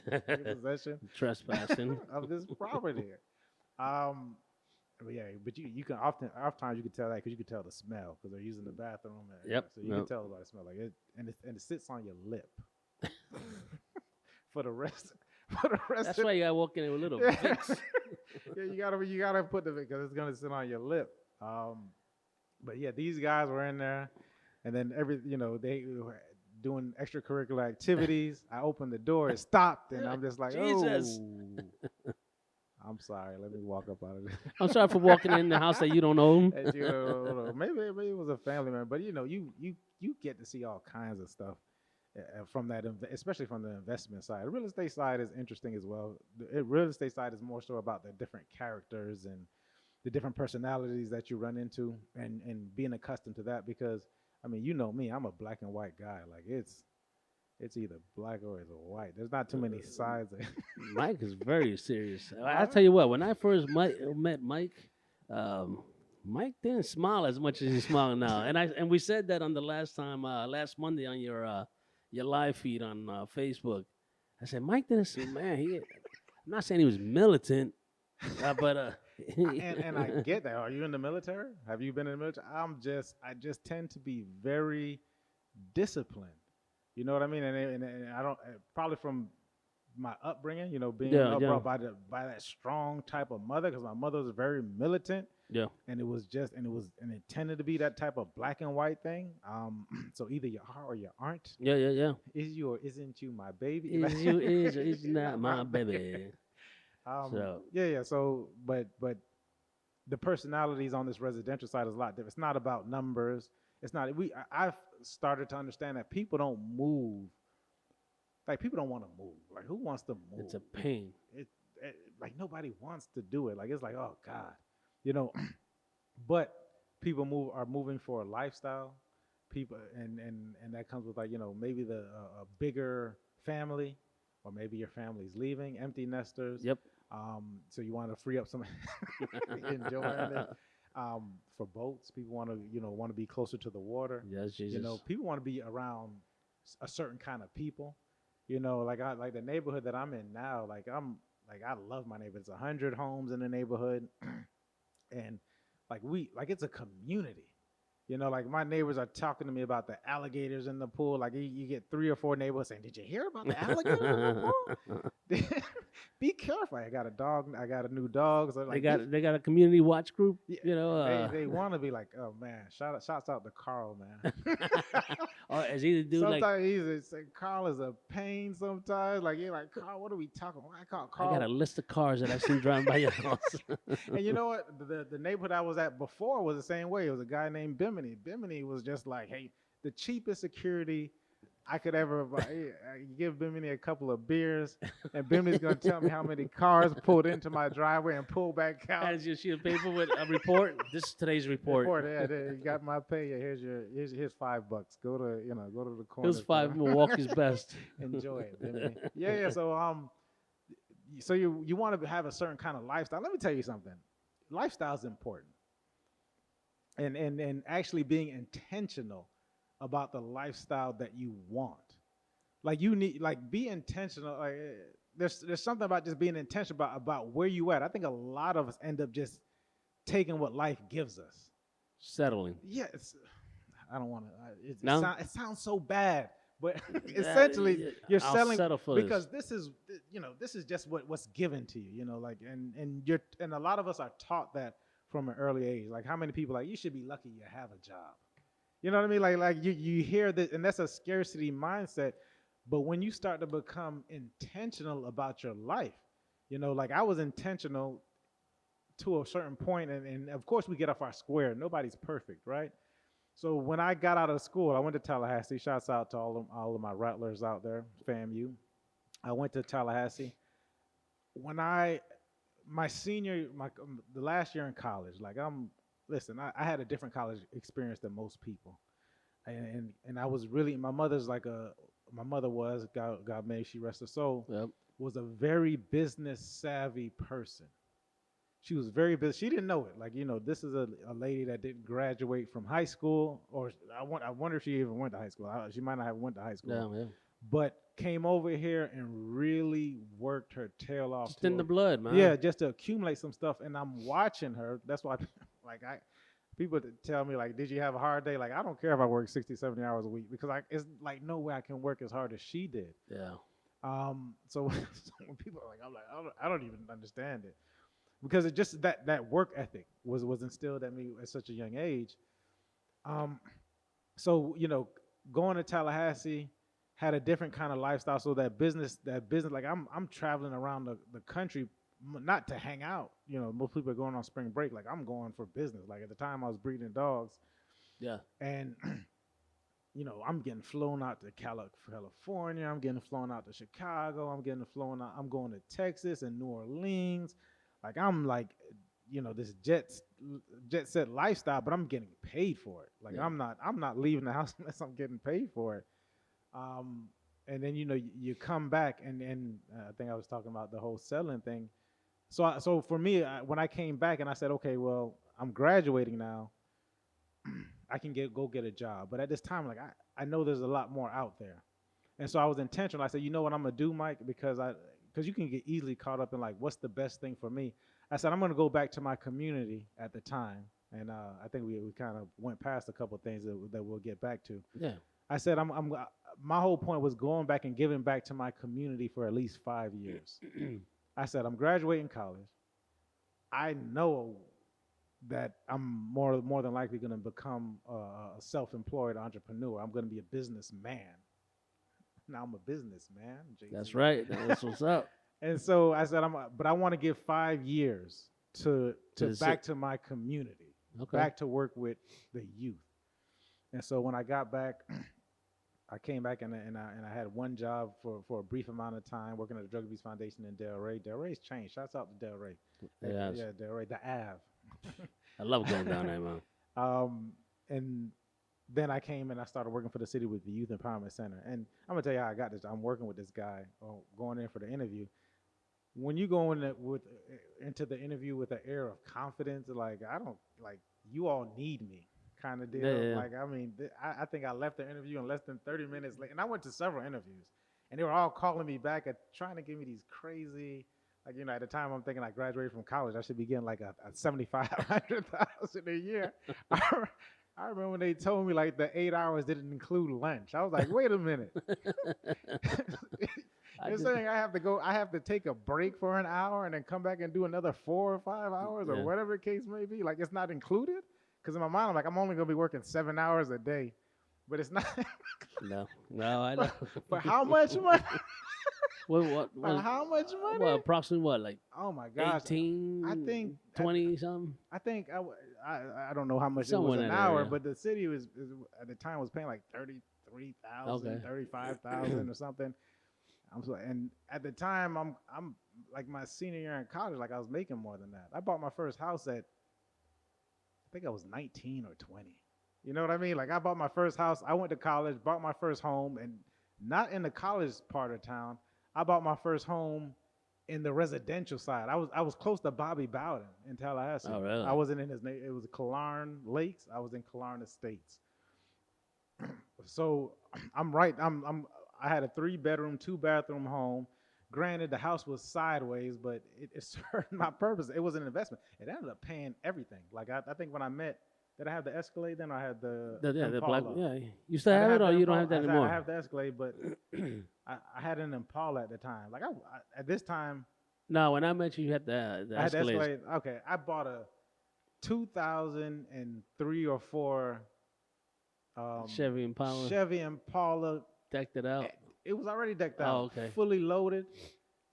yeah. taken possession Trespassing. of this property. Um, but yeah, but you can oftentimes you can tell that because you can tell the smell because they're using the bathroom. Yep. So you can tell by the smell, like it, and it sits on your lip for the rest. For the rest. That's why you gotta walk in there with little Vicks. Yeah, you gotta put the because it's gonna sit on your lip. But yeah, these guys were in there, and then they were doing extracurricular activities. I opened the door, it stopped, and I'm just like, Jesus. oh. I'm sorry. Let me walk up out of this. I'm sorry for walking in the house that you don't own. Maybe it was a family member, but you get to see all kinds of stuff from that, especially from the investment side. The real estate side is interesting as well. The real estate side is more so about the different characters and the different personalities that you run into, and being accustomed to that. Because I mean, you know me, I'm a black and white guy. Like it's either black or it's white. There's not too many sides. Mike is very serious. I tell you what, when I first met Mike, Mike didn't smile as much as he's smiling now. And we said that on the last Monday on your live feed on Facebook. I said Mike didn't smile. Man, I'm not saying he was militant, but and I get that. Are you in the military? Have you been in the military? I just tend to be very disciplined. You know what I mean? And I don't probably from my upbringing, being brought by that strong type of mother, because my mother was very militant. Yeah. And it tended to be that type of black and white thing. So either you are or you aren't. Yeah. Is you or isn't you my baby? Is not my baby. Yeah. So, but the personalities on this residential side is a lot different. It's not about numbers. It's not. I've started to understand that people don't move. Like people don't want to move. Like who wants to move? It's a pain. It like nobody wants to do it. Like it's like, oh God, But people are moving for a lifestyle. People and that comes with like maybe a bigger family, or maybe your family's leaving, empty nesters. Yep. So you want to free up some enjoying it. For boats, people want to be closer to the water. Yes, Jesus. People want to be around a certain kind of people. Like the neighborhood that I'm in now. I love my neighborhood. It's 100 homes in the neighborhood, and it's a community. Like my neighbors are talking to me about the alligators in the pool. Like you get 3 or 4 neighbors saying, "Did you hear about the alligator in the pool?" Be careful. I got a dog. I got a new dog. So they got a community watch group. They want to be like, oh man, shouts out to Carl, man. Or as either do sometimes he's say Carl is a pain. Sometimes you're like, Carl, what are we talking about? I call Carl. I got a list of cars that I've seen driving by your house. And you know what? The neighborhood I was at before was the same way. It was a guy named Bimini. Bimini was just like, hey, the cheapest security I could ever buy. I give Bimini a couple of beers, and Bimini's going to tell me how many cars pulled into my driveway and pulled back out. Has your sheet of paper with a report? This is today's report. Yeah, you got my pay. Here's $5. Go to the corner. Here's 5 Milwaukee's best. Enjoy it, Bimini. Yeah. So you want to have a certain kind of lifestyle. Let me tell you something. Lifestyle is important, and actually being intentional about the lifestyle that you want. Be intentional. Like there's something about just being intentional about where you at. I think a lot of us end up just taking what life gives us. Settling. Yeah, I don't want to. It sounds so bad, but essentially you're settling because this is just what's given to you. And a lot of us are taught that from an early age. Like how many people you should be lucky you have a job. You know what I mean? Like you hear that, and that's a scarcity mindset. But when you start to become intentional about your life, I was intentional to a certain point, and of course we get off our square. Nobody's perfect, right? So when I got out of school, I went to Tallahassee. Shouts out to all of my Rattlers out there, FAMU. I went to Tallahassee. When the last year in college, I had a different college experience than most people, and I was really, my mother's like my mother was, God may she rest her soul, Yep. was a very business savvy person. She was very busy. She didn't know it. Like, this is a lady that didn't graduate from high school, or I wonder if she even went to high school. She might not have went to high school, Yeah. but came over here and really worked her tail off. Just in the blood, man. Yeah, just to accumulate some stuff. And I'm watching her. That's why, like, people tell me, like, did you have a hard day? Like, I don't care if I work 60, 70 hours a week, because it's like no way I can work as hard as she did. Yeah. So when people are like, I'm like, I don't even understand it, because it just that work ethic was instilled at me at such a young age. So going to Tallahassee, had a different kind of lifestyle. So that business, like I'm traveling around the country, not to hang out. Most people are going on spring break. Like, I'm going for business. Like, at the time I was breeding dogs. Yeah. And I'm getting flown out to California. I'm getting flown out to Chicago. I'm getting flown out. I'm going to Texas and New Orleans. Like, I'm like, this jet set lifestyle, but I'm getting paid for it. Like, yeah. I'm not leaving the house unless I'm getting paid for it. And then you come back, and I think I was talking about the whole selling thing. So for me, when I came back and I said, okay, well, I'm graduating now, I can go get a job. But at this time, like, I know there's a lot more out there, and so I was intentional. I said, you know what I'm gonna do, Mike, because you can get easily caught up in, like, what's the best thing for me. I said, I'm gonna go back to my community at the time, and I think we kind of went past a couple of things that we'll get back to. Yeah. I said, my whole point was going back and giving back to my community for at least 5 years. I said, I'm graduating college. I know that I'm more than likely going to become a self-employed entrepreneur. I'm going to be a businessman. Now I'm a businessman. Jason. That's right. That's what's up. And so I said, but I want to give 5 years to back to my community, back to work with the youth. And so when I got back, I came back and I had one job for a brief amount of time working at the Drug Abuse Foundation in Delray. Delray's changed. Shouts out to Delray. Yes. Yeah, Delray, the Ave. I love going down there, man. And then I came and I started working for the city with the Youth Empowerment Center. And I'm gonna tell you how I got this. I'm working with this guy, going in for the interview. When you go into the interview with an air of confidence, like, you all need me, kind of deal. Yeah. Like, I mean, I think I left the interview in less than 30 minutes late, and I went to several interviews, and they were all calling me back and trying to give me these crazy, like, at the time I'm thinking I graduated from college, I should be getting like a $75,000 a year. I remember when they told me, like, the 8 hours didn't include lunch. I was like, wait a minute. You're saying I have to take a break for an hour and then come back and do another 4 or 5 hours or whatever the case may be? Like, it's not included? Because in my mind, I'm like, I'm only going to be working 7 hours a day. But it's not. No, I know. But how much money? What, how much money? Well, approximately what, like, oh my gosh, 18, I think 20 something. I think I don't know how much Somewhere it was an in that hour, area. but the city was at the time was paying like 33,000, 35,000 or something. And at the time I'm like my senior year in college, like I was making more than that. I bought my first house at, I think I was 19 or 20. You know what I mean? Like, I bought my first house. I went to college, bought my first home, and not in the college part of town. I bought my first home in the residential side. I was close to Bobby Bowden in Tallahassee. Oh, really? I wasn't in his name. It was Killarn Lakes. I was in Killarn Estates. So I had a 3-bedroom, 2-bathroom home. Granted, the house was sideways, but it served my purpose. It was an investment. It ended up paying everything. Like, I think when I met, did I have the Escalade then, or I had the black, Impala? You still have it, or you don't have that anymore? I have the Escalade, but I had an Impala at the time. Like, I at this time. No, when I met you, you had the Escalade. I had the Escalade. Okay, I bought a 2003 or 4 Chevy Impala. Chevy Impala. Decked it out. It was already decked out. Oh, okay. Fully loaded.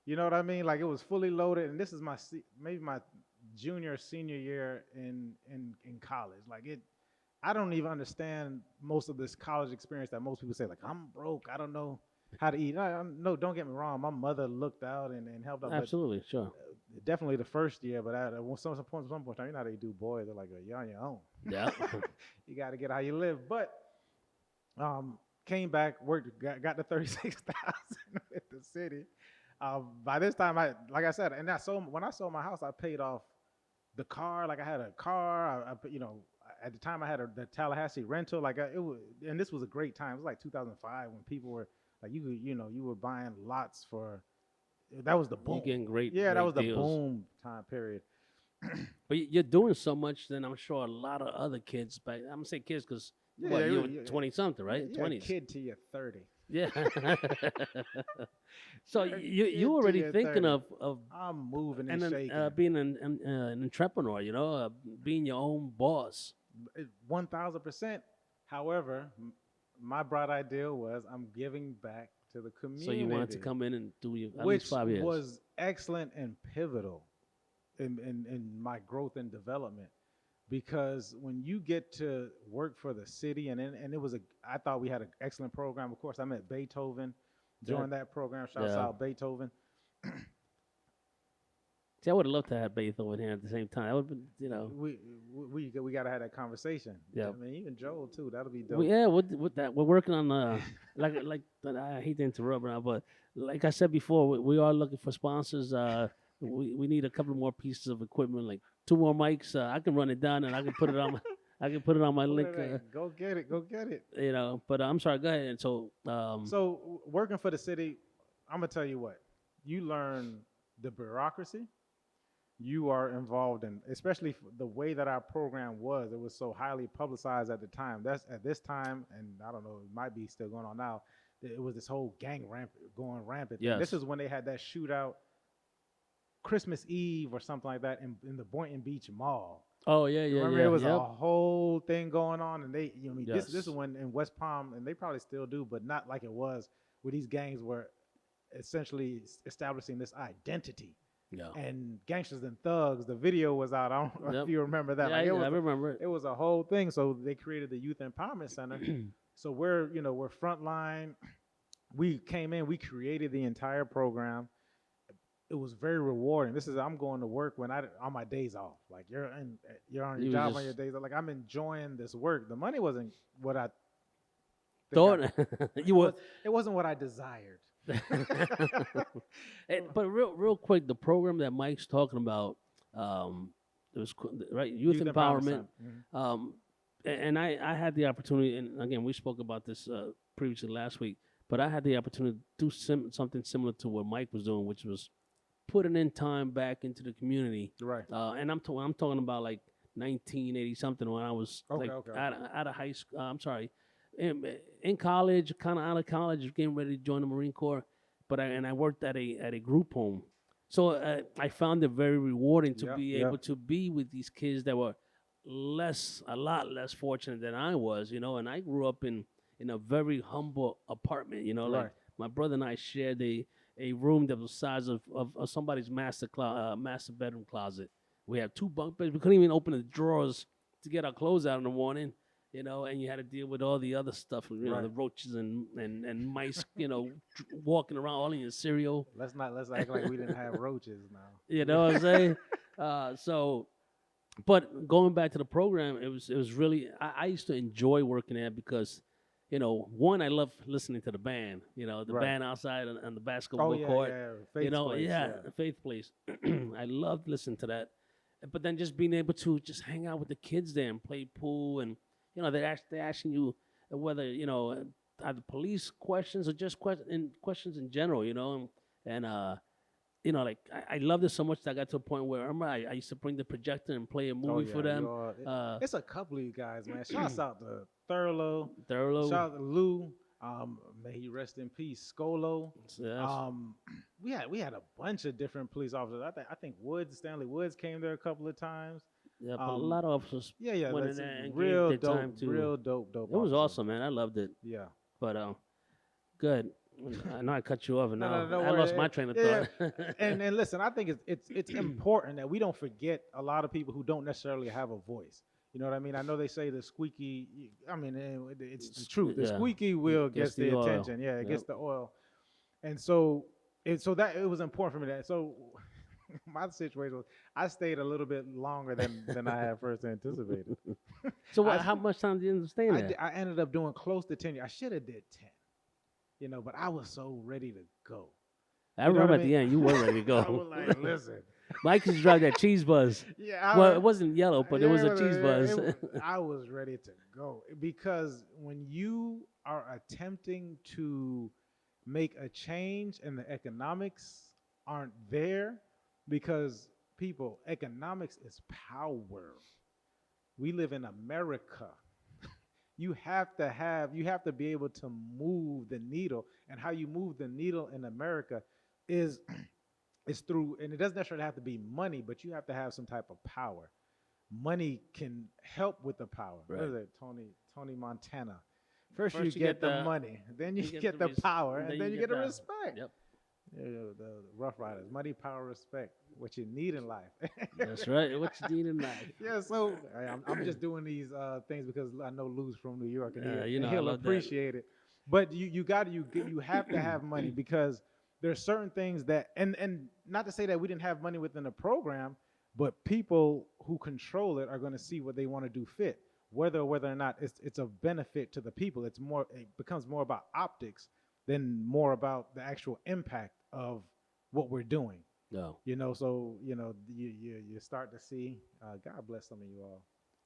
You know what I mean? Like, it was fully loaded, and this is maybe my junior or senior year in college. Like, I don't even understand most of this college experience that most people say, like, I'm broke, I don't know how to eat. No, don't get me wrong, my mother looked out and helped out. Absolutely, sure. Definitely the first year, but at some point in time, you know how they do, boys, they're like, you're on your own. Yeah. You got to get how you live. But came back, worked, got the 36,000 with the city. By this time, like I said, and when I sold my house, I paid off the car. Like I had a car. At the time I had the Tallahassee rental. It was, and this was a great time. It was like 2005 when people were like, you were buying lots for. That was the boom. You're getting great. Yeah, that was the deals. boom time period. But you're doing so much, then I'm sure a lot of other kids. But I'm gonna say kids because you were 20 something, right? 20s. Kid till you're 30. Yeah. So you already thinking 30. of I'm moving and shaking. being an entrepreneur, being your own boss. 1,000%. However, my bright idea was I'm giving back to the community. So you wanted to come in and do at least 5 years. Which was excellent and pivotal in my growth and development. Because when you get to work for the city, and it was I thought we had an excellent program. Of course, I met Beethoven during that program. Shouts out Beethoven. See, I would have loved to have Beethoven here at the same time. That would have been, We got to have that conversation. Yeah. I mean, even Joel too. That'll be dope. With that, we're working on like I hate to interrupt now, but like I said before, we are looking for sponsors. We need a couple more pieces of equipment, like 2 more mics. I can run it down and I can put it on my link. Go get it. But I'm sorry. Go ahead. And so, so working for the city, I'm gonna tell you what, you learn the bureaucracy. You are involved in, especially the way that our program was. It was so highly publicized at the time. That's at this time, and I don't know, it might be still going on now. It was this whole gang going rampant. Yes. This is when they had that shootout Christmas Eve or something like that in the Boynton Beach Mall. Oh yeah. Remember, it was a whole thing going on, and they, Yes. This is when in West Palm, and they probably still do, but not like it was, where these gangs were essentially establishing this identity. Yeah. And Gangsters and Thugs, the video was out. I don't know if you remember that. Yeah, I remember it. It was a whole thing. So they created the Youth Empowerment Center. So we're frontline. We came in, we created the entire program. It was very rewarding. I'm going to work on my days off. Like you're on your job on your days off. Like I'm enjoying this work. The money wasn't what I thought. It wasn't what I desired. But real quick, the program that Mike's talking about, it was right youth empowerment. Mm-hmm. And I had the opportunity, and again we spoke about this previously last week, but I had the opportunity to do something similar to what Mike was doing, which was putting in time back into the community. Right. And I'm talking about like 1980 something when I was out of high school. I'm sorry. In college, kind of out of college, getting ready to join the Marine Corps, but I worked at a group home, so I found it very rewarding to be able to be with these kids that were a lot less fortunate than I was, and I grew up in a very humble apartment, like my brother and I shared a room that was the size of somebody's master bedroom closet. We had 2 bunk beds. We couldn't even open the drawers to get our clothes out in the morning. And you had to deal with all the other stuff, the roaches and mice, walking around all in your cereal. Let's act like we didn't have roaches now. You know what I'm saying? But going back to the program, it was really, I used to enjoy working there because, one, I love listening to the band, the band outside on the basketball court. Faith Place. I loved listening to that. But then just being able to just hang out with the kids there and play pool, and they're asking you whether either police questions or just questions in general, and like I loved it so much that I got to a point where I remember I used to bring the projector and play a movie for them. It's a couple of you guys, man. Shouts out to Thurlow. Shout out to Lou. May he rest in peace. Scolo. Yes. We had a bunch of different police officers. I think Stanley Woods came there a couple of times. Yeah, but a lot of officers went in there and real gave their dope, time to. Real dope. It was awesome, man. I loved it. Yeah. But good. I know I cut you off, and now no I lost my train of thought. and listen, I think it's important that we don't forget a lot of people who don't necessarily have a voice. You know what I mean? I know they say the squeaky. I mean, it's the truth. The squeaky wheel gets the attention. Yeah, it gets the oil. And so that it was important for me that. So my situation was I stayed a little bit longer than I had first anticipated. So I, what? How much time did you end up staying there? I ended up doing close to 10 years. I should have did 10, but I was so ready to go. I You know what remember I at mean? the end you were ready to I go. was like, listen, Mike used to drive that cheese buzz. yeah, Well, it wasn't yellow, but it yeah, was a cheese buzz. I was ready to go because when you are attempting to make a change and the economics aren't there, because people, economics is power. We live in America. You have to be able to move the needle, and how you move the needle in America is is through, and it doesn't necessarily have to be money, but you have to have some type of power. Money can help with the power. What Right. is it, Tony Montana? First you First you get get the money, then you get the power, and then you get the respect. Yep. Yeah, the Rough Riders, money, power, respect, what you need in life. That's right. What you need in life. Yeah, so I'm just doing these things because I know Lou's from New York, and, You know, I he'll love that. appreciate it. But you have to have money, because there's certain things that, and not to say that we didn't have money within the program, but people who control it are going to see what they want to do fit, whether or not it's a benefit to the people. It becomes more about optics than more about the actual impact of what we're doing. No. So you start to see. God bless some of you all.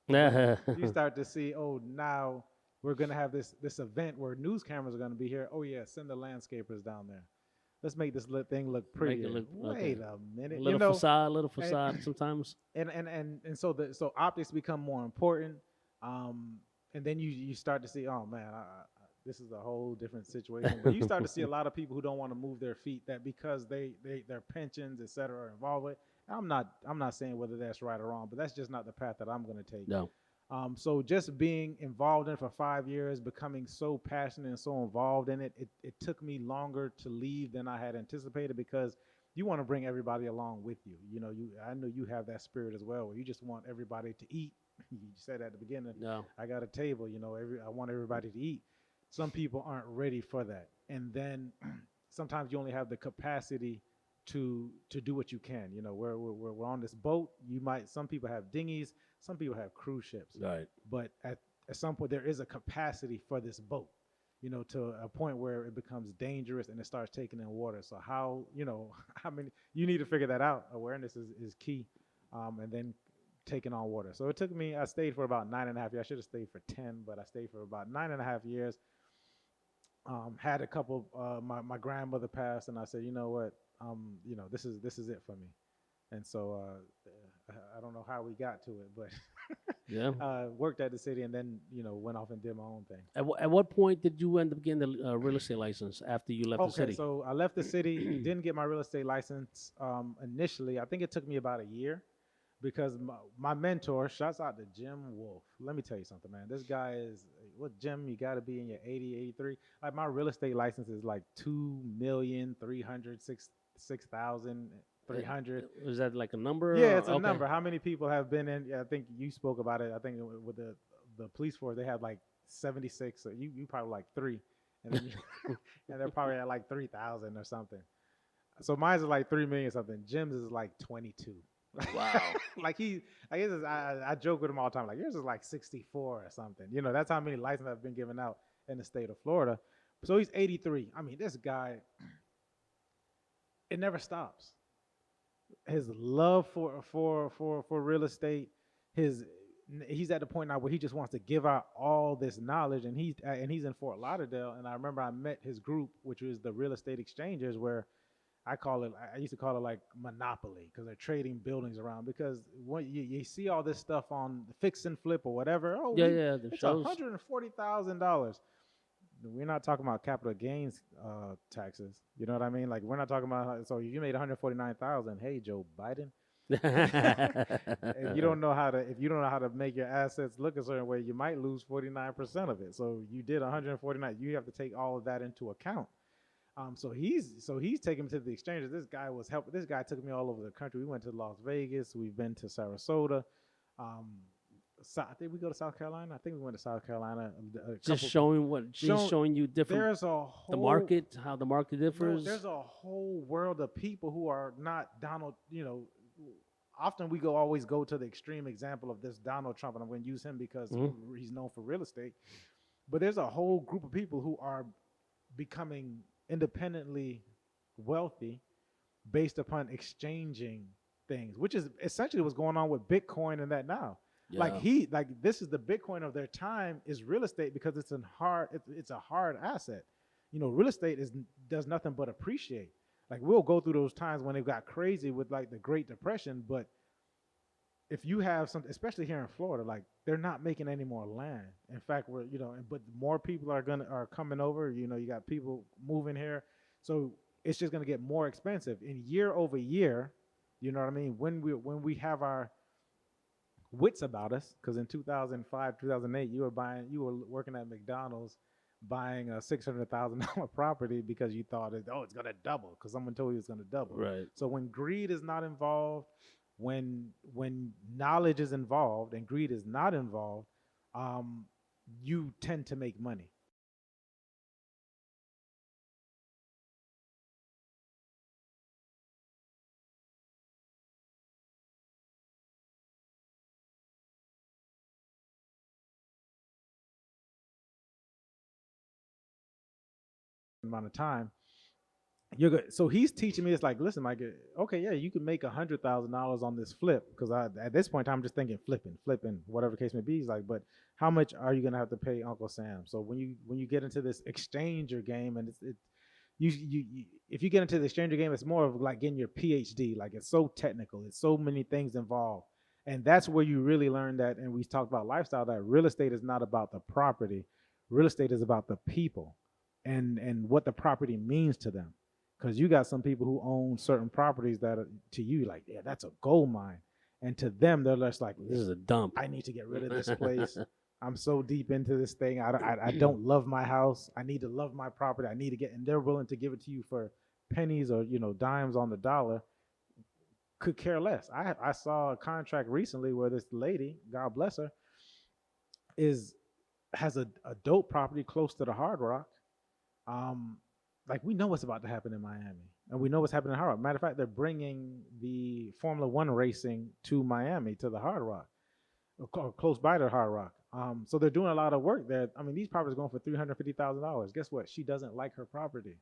Yeah. But you start to see. Oh, now we're gonna have this event where news cameras are gonna be here. Oh yeah, send the landscapers down there. Let's make this thing look pretty. Wait a minute. A little facade sometimes. And so optics become more important. And then you start to see. Oh man, this is a whole different situation. But you start to see a lot of people who don't want to move their feet, that because their pensions, et cetera, are involved with. I'm not saying whether that's right or wrong, but that's just not the path that I'm going to take. No. So just being involved in it for 5 years, becoming so passionate and so involved in it, it took me longer to leave than I had anticipated, because you want to bring everybody along with you. I know you have that spirit as well, where you just want everybody to eat. You said at the beginning, No. I got a table, I want everybody to eat. Some people aren't ready for that. And then sometimes you only have the capacity to do what you can. We're on this boat. Some people have dinghies, some people have cruise ships. Right. But at some point there is a capacity for this boat, to a point where it becomes dangerous and it starts taking in water. So how many, you need to figure that out. Awareness is key. And then taking on water. So I stayed for about 9.5 years. I should have stayed for 10, but I stayed for about 9.5 years. Had a couple. My grandmother passed, and I said, you know what, this is it for me. And so I don't know how we got to it, but Yeah. worked at the city, and then went off and did my own thing. At what point did you end up getting the real estate license after you left the city? So I left the city, didn't get my real estate license initially. I think it took me about a year, because my mentor, shouts out to Jim Wolf. Let me tell you something, man. This guy is, what, Jim, you got to be in your 80, 83. Like, my real estate license is like 2,306,300. Was that like a number? Yeah, it's a number. How many people have been in? Yeah, I think you spoke about it. I think with the police force, they had like 76. So you probably like 3. And then and they're probably at like 3,000 or something. So mine's is like 3 million something. Jim's is like 22. Wow. I joke with him all the time. Like, yours is like 64 or something. That's how many licenses have been given out in the state of Florida. So he's 83. I mean, this guy, it never stops. His love for real estate, he's at the point now where he just wants to give out all this knowledge, and he's in Fort Lauderdale. And I remember I met his group, which was the real estate exchangers, where I used to call it like monopoly, because they're trading buildings around. Because when you see all this stuff on fix and flip or whatever, it's $140,000. We're not talking about capital gains taxes. You know what I mean? Like, we're not talking about. So you made 149,000. Hey, Joe Biden. If you don't know how to make your assets look a certain way, you might lose 49% of it. So you did 149. You have to take all of that into account. So he's taking me to the exchanges. This guy was helping. This guy took me all over the country. We went to Las Vegas. We've been to Sarasota. I think we go to South Carolina. I think we went to South Carolina. Just showing what she's showing you different. There's a whole the market, how the market differs. No, there's a whole world of people who are not Donald. You know, often we always go to the extreme example of this Donald Trump, and I'm going to use him because he's known for real estate. But there's a whole group of people who are becoming independently wealthy based upon exchanging things, which is essentially what's going on with Bitcoin and that now. Yeah. Like this is the Bitcoin of their time is real estate because it's a hard asset. You know, real estate does nothing but appreciate. Like we'll go through those times when it got crazy with like the Great Depression, but if you have some, especially here in Florida, like they're not making any more land. In fact, but more people are coming over. You know, you got people moving here, so it's just gonna get more expensive. And year over year, you know what I mean? When we have our wits about us, because in 2005, 2008, you were working at McDonald's buying a $600,000 property because you thought it's gonna double because someone told you it's gonna double. Right. So when greed is not involved, when knowledge is involved and greed is not involved, you tend to make money. Amount of time you're good. So he's teaching me, it's like, listen, Mike, okay, yeah, you can make $100,000 on this flip, because at this point I'm just thinking flipping, whatever case may be. He's like, but how much are you gonna have to pay Uncle Sam? So when you get into this exchanger game, and if you get into the exchanger game, it's more of like getting your PhD. Like it's so technical, it's so many things involved, and that's where you really learn that. And we talked about lifestyle, that real estate is not about the property, real estate is about the people and what the property means to them. Because you got some people who own certain properties that are, to you, like, yeah, that's a gold mine. And to them, they're just like, this is a dump. I need to get rid of this place. I'm so deep into this thing. I don't love my house. I need to love my property. I need to get, and they're willing to give it to you for pennies or, dimes on the dollar. Could care less. I saw a contract recently where this lady, God bless her, has a dope property close to the Hard Rock. Like we know what's about to happen in Miami, and we know what's happening in Hard Rock. Matter of fact, they're bringing the Formula One racing to Miami, to the Hard Rock, or close by the Hard Rock. So they're doing a lot of work there. I mean, these properties are going for $350,000. Guess what? She doesn't like her property,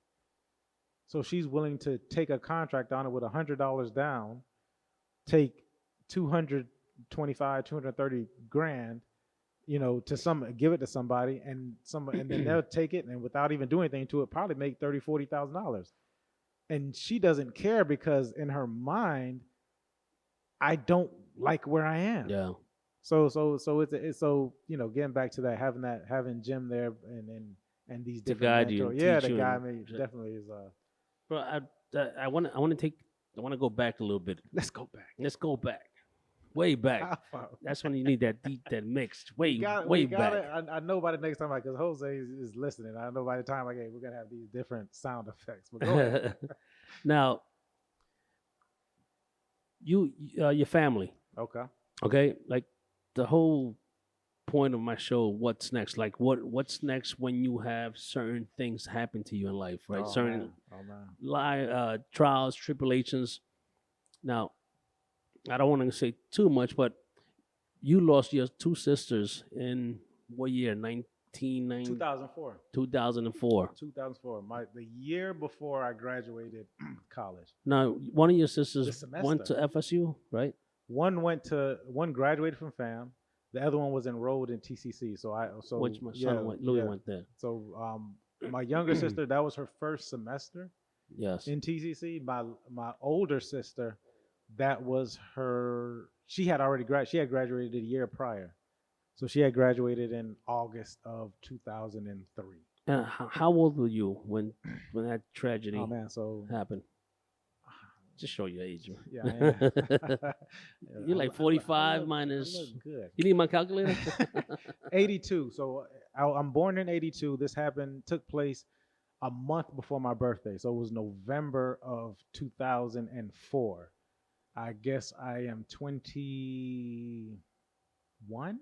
so she's willing to take a contract on it with $100 down, take 225, 230 grand. Give it to somebody, and then they'll take it, and without even doing anything to it, probably make $30,000-$40,000. And she doesn't care because in her mind, I don't like where I am. Yeah. So it's getting back to that, having Jim there and these different mentors. Yeah, the guy definitely is. Bro, I want to go back a little bit. Let's go back. Way back. That's when you need that mixed. Way back. I know by the next time, because Jose is listening. I know by the time, we're gonna have these different sound effects. But go ahead. Now, your family. Okay. Like the whole point of my show, what's next? Like what's next when you have certain things happen to you in life, right? Certain trials, tribulations. Now, I don't want to say too much, but you lost your two sisters in what year? 2004. 2004. 2004. The year before I graduated college. Now, one of your sisters went to FSU, right? One graduated from FAM. The other one was enrolled in TCC. Which my son Louis went there. So my younger sister, that was her first semester. Yes. In TCC. My older sister, that was she had graduated a year prior. So she had graduated in August of 2003. And how old were you when that tragedy happened? Just show your age. Yeah. You're like 45 minus. I look good. You need my calculator? 82. So I'm born in 82. This took place a month before my birthday. So it was November of 2004. I guess I am 21.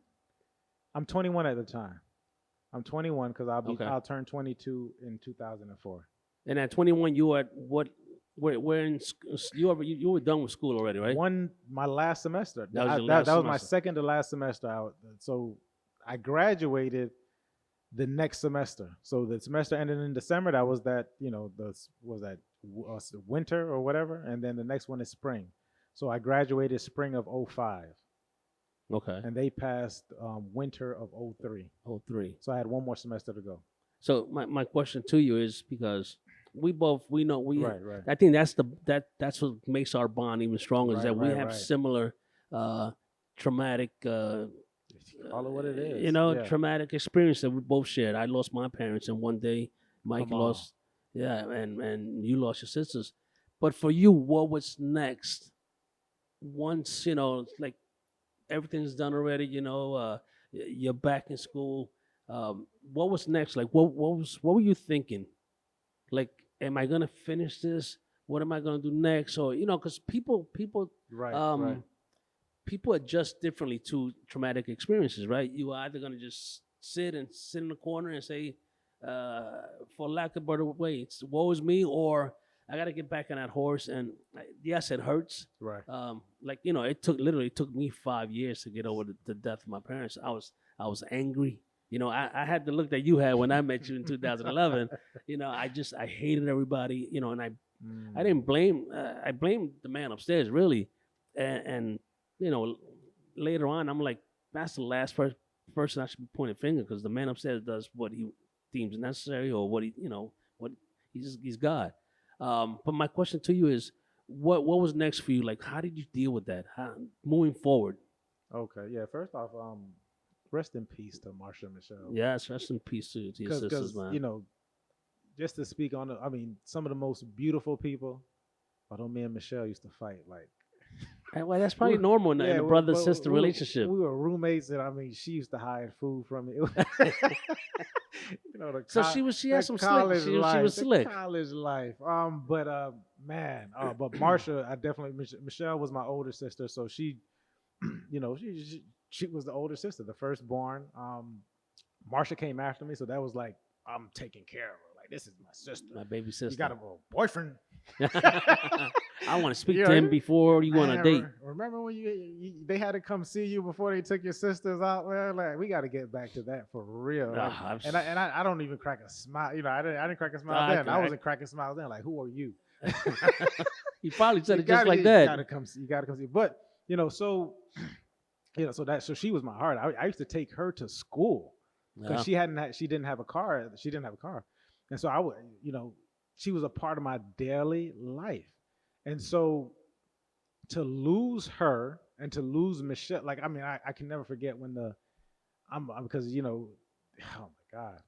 I'm 21 at the time. I'm 21 because Okay. I'll turn 22 in 2004. And at 21, you were at what? Where in you were done with school already, right? My last semester. That was your That last was my semester. second to last semester out. So I graduated the next semester. So the semester ended in December. That was that, winter or whatever, and then the next one is spring. So I graduated spring of '05, Okay. and they passed winter of '03. Oh, three. So I had one more semester to go. So my question to you is because we know Right, right. I think that's what makes our bond even stronger is Right, that we right, have right. similar traumatic Call it what it is. you know Yeah. traumatic experience that we both shared. I lost my parents in one day. Mike Come on. lost and you lost your sisters. But for you, what was next? Once like everything's done already, you're back in school. What was next? Like what were you thinking? Like, am I gonna finish this? What am I gonna do next? Or because people Right, um right. people adjust differently to traumatic experiences, right? You are either gonna just sit in the corner and say, for lack of a better way, it's woe is me, or I gotta get back on that horse. And yes, it hurts. Right. Like it took me 5 years to get over the death of my parents. I was angry. I had the look that you had when I met you in 2011. I hated everybody. And I didn't blame. I blamed the man upstairs really, and later on I'm like, that's the last person I should be pointing finger because the man upstairs does what he deems necessary or what what he's God. But my question to you is, what was next for you? Like, how did you deal with that? Moving forward? Okay. Yeah. First off, rest in peace to Marsha and Michelle. Yes, rest in peace to your sisters, man. Just to speak on it, I mean, some of the most beautiful people. Although me and Michelle used to fight, like. Well, that's probably normal in a brother sister relationship. We were roommates, and I mean, she used to hide food from me. So she had some slick. She was slick. College life. But Marsha, I definitely Michelle was my older sister, so she, she was the older sister, the firstborn. Marsha came after me, so that was like I'm taking care of her. Like this is my sister, my baby sister. You got a boyfriend. I want to speak to him before you go on a date. Remember when they had to come see you before they took your sisters out? Well, like we got to get back to that for real. Like, I don't even crack a smile. I didn't crack a smile then. I wasn't cracking smiles then. Like, who are you? You probably said it just like that. You gotta come see. But so she was my heart. I used to take her to school because she didn't have a car. She didn't have a car, and so I would she was a part of my daily life. And so to lose her and to lose Michelle, like, I mean, I can never forget when because, oh my God,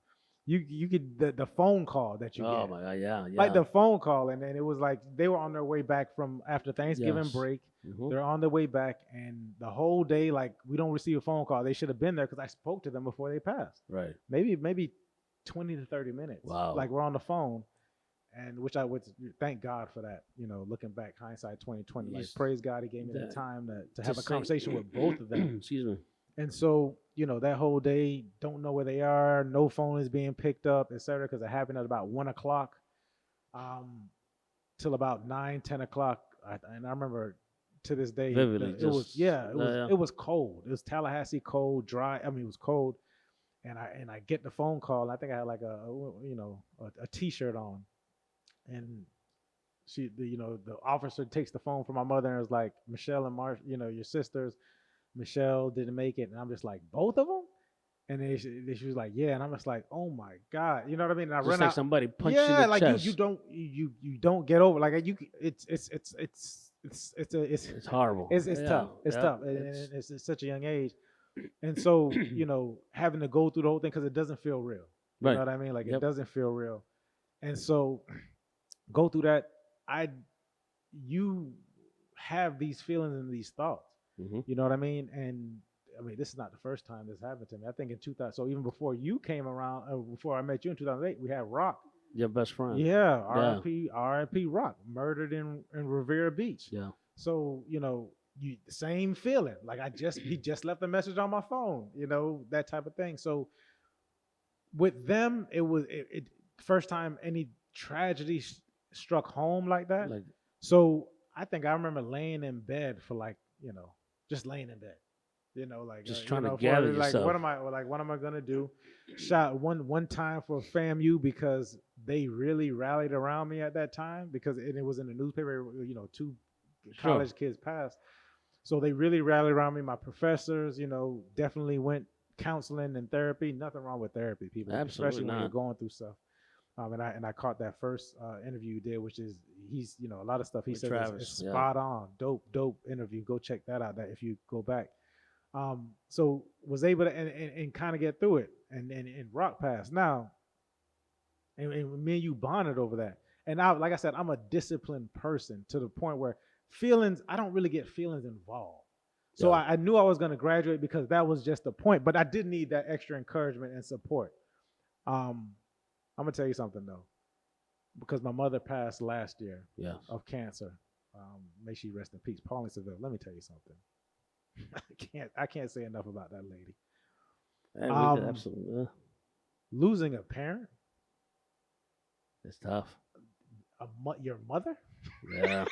you get the phone call that you get. Oh my God, yeah. Like the phone call. And then it was like, they were on their way back from after Thanksgiving break. Mm-hmm. They're on their way back. And the whole day, like, we don't receive a phone call. They should have been there because I spoke to them before they passed. Right. Maybe 20 to 30 minutes. Wow. Like we're on the phone. And which I would thank God for that, looking back, hindsight 2020. Like, praise God, He gave me the time to have a conversation with both of them. Excuse me. And so, that whole day, don't know where they are, no phone is being picked up, etc. Because it happened at about 1 o'clock, till about 9, 10 o'clock. And I remember to this day, vividly, it was cold. It was Tallahassee cold, dry. I mean, it was cold. And I get the phone call. I think I had like a T-shirt on. And she, the officer takes the phone from my mother and is like, Michelle and Marsh, your sisters, Michelle didn't make it. And I'm just like, both of them? And then she was like, yeah. And I'm just like, oh my God. You know what I mean? And I just run like out. Somebody punched you in the chest. You don't get over. Like it's horrible. It's tough. It's tough. And it's at such a young age. And so, having to go through the whole thing because it doesn't feel real. You know what I mean? Like it doesn't feel real. And so go through that. You have these feelings and these thoughts. Mm-hmm. You know what I mean? And I mean, this is not the first time this happened to me. I think in 2000. So even before you came around, before I met you in 2008, we had Rock. Your best friend. Yeah. R.I.P. Rock, murdered in Revere Beach. Yeah. So the same feeling. Like he just left a message on my phone, that type of thing. So with them, it was it first time any tragedy struck home like that. Like, So I think I remember laying in bed for like, just laying in bed, like just trying to gather like yourself. what am I gonna do? Shot one time for FAMU because they really rallied around me at that time because it was in the newspaper. Two college kids passed, so they really rallied around me. My professors, definitely went counseling and therapy. Nothing wrong with therapy, people, Absolutely especially when not. you're going through stuff. And I caught that first interview you did, which is he's a lot of stuff he With says Travis, is yeah. spot on, dope interview. Go check that out. That if you go back, so was able to and kind of get through it and rock past now, and me and you bonded over that. And I, like I said, I'm a disciplined person to the point where feelings, I don't really get feelings involved. So Yeah. I knew I was going to graduate because that was just the point, but I did need that extra encouragement and support. I'm gonna tell you something though, because my mother passed last year Yeah. of cancer. May she rest in peace. Police Seville. Let me tell you something. I can't say enough about that lady. Absolutely. Losing a parent, It's tough. your mother. Yeah.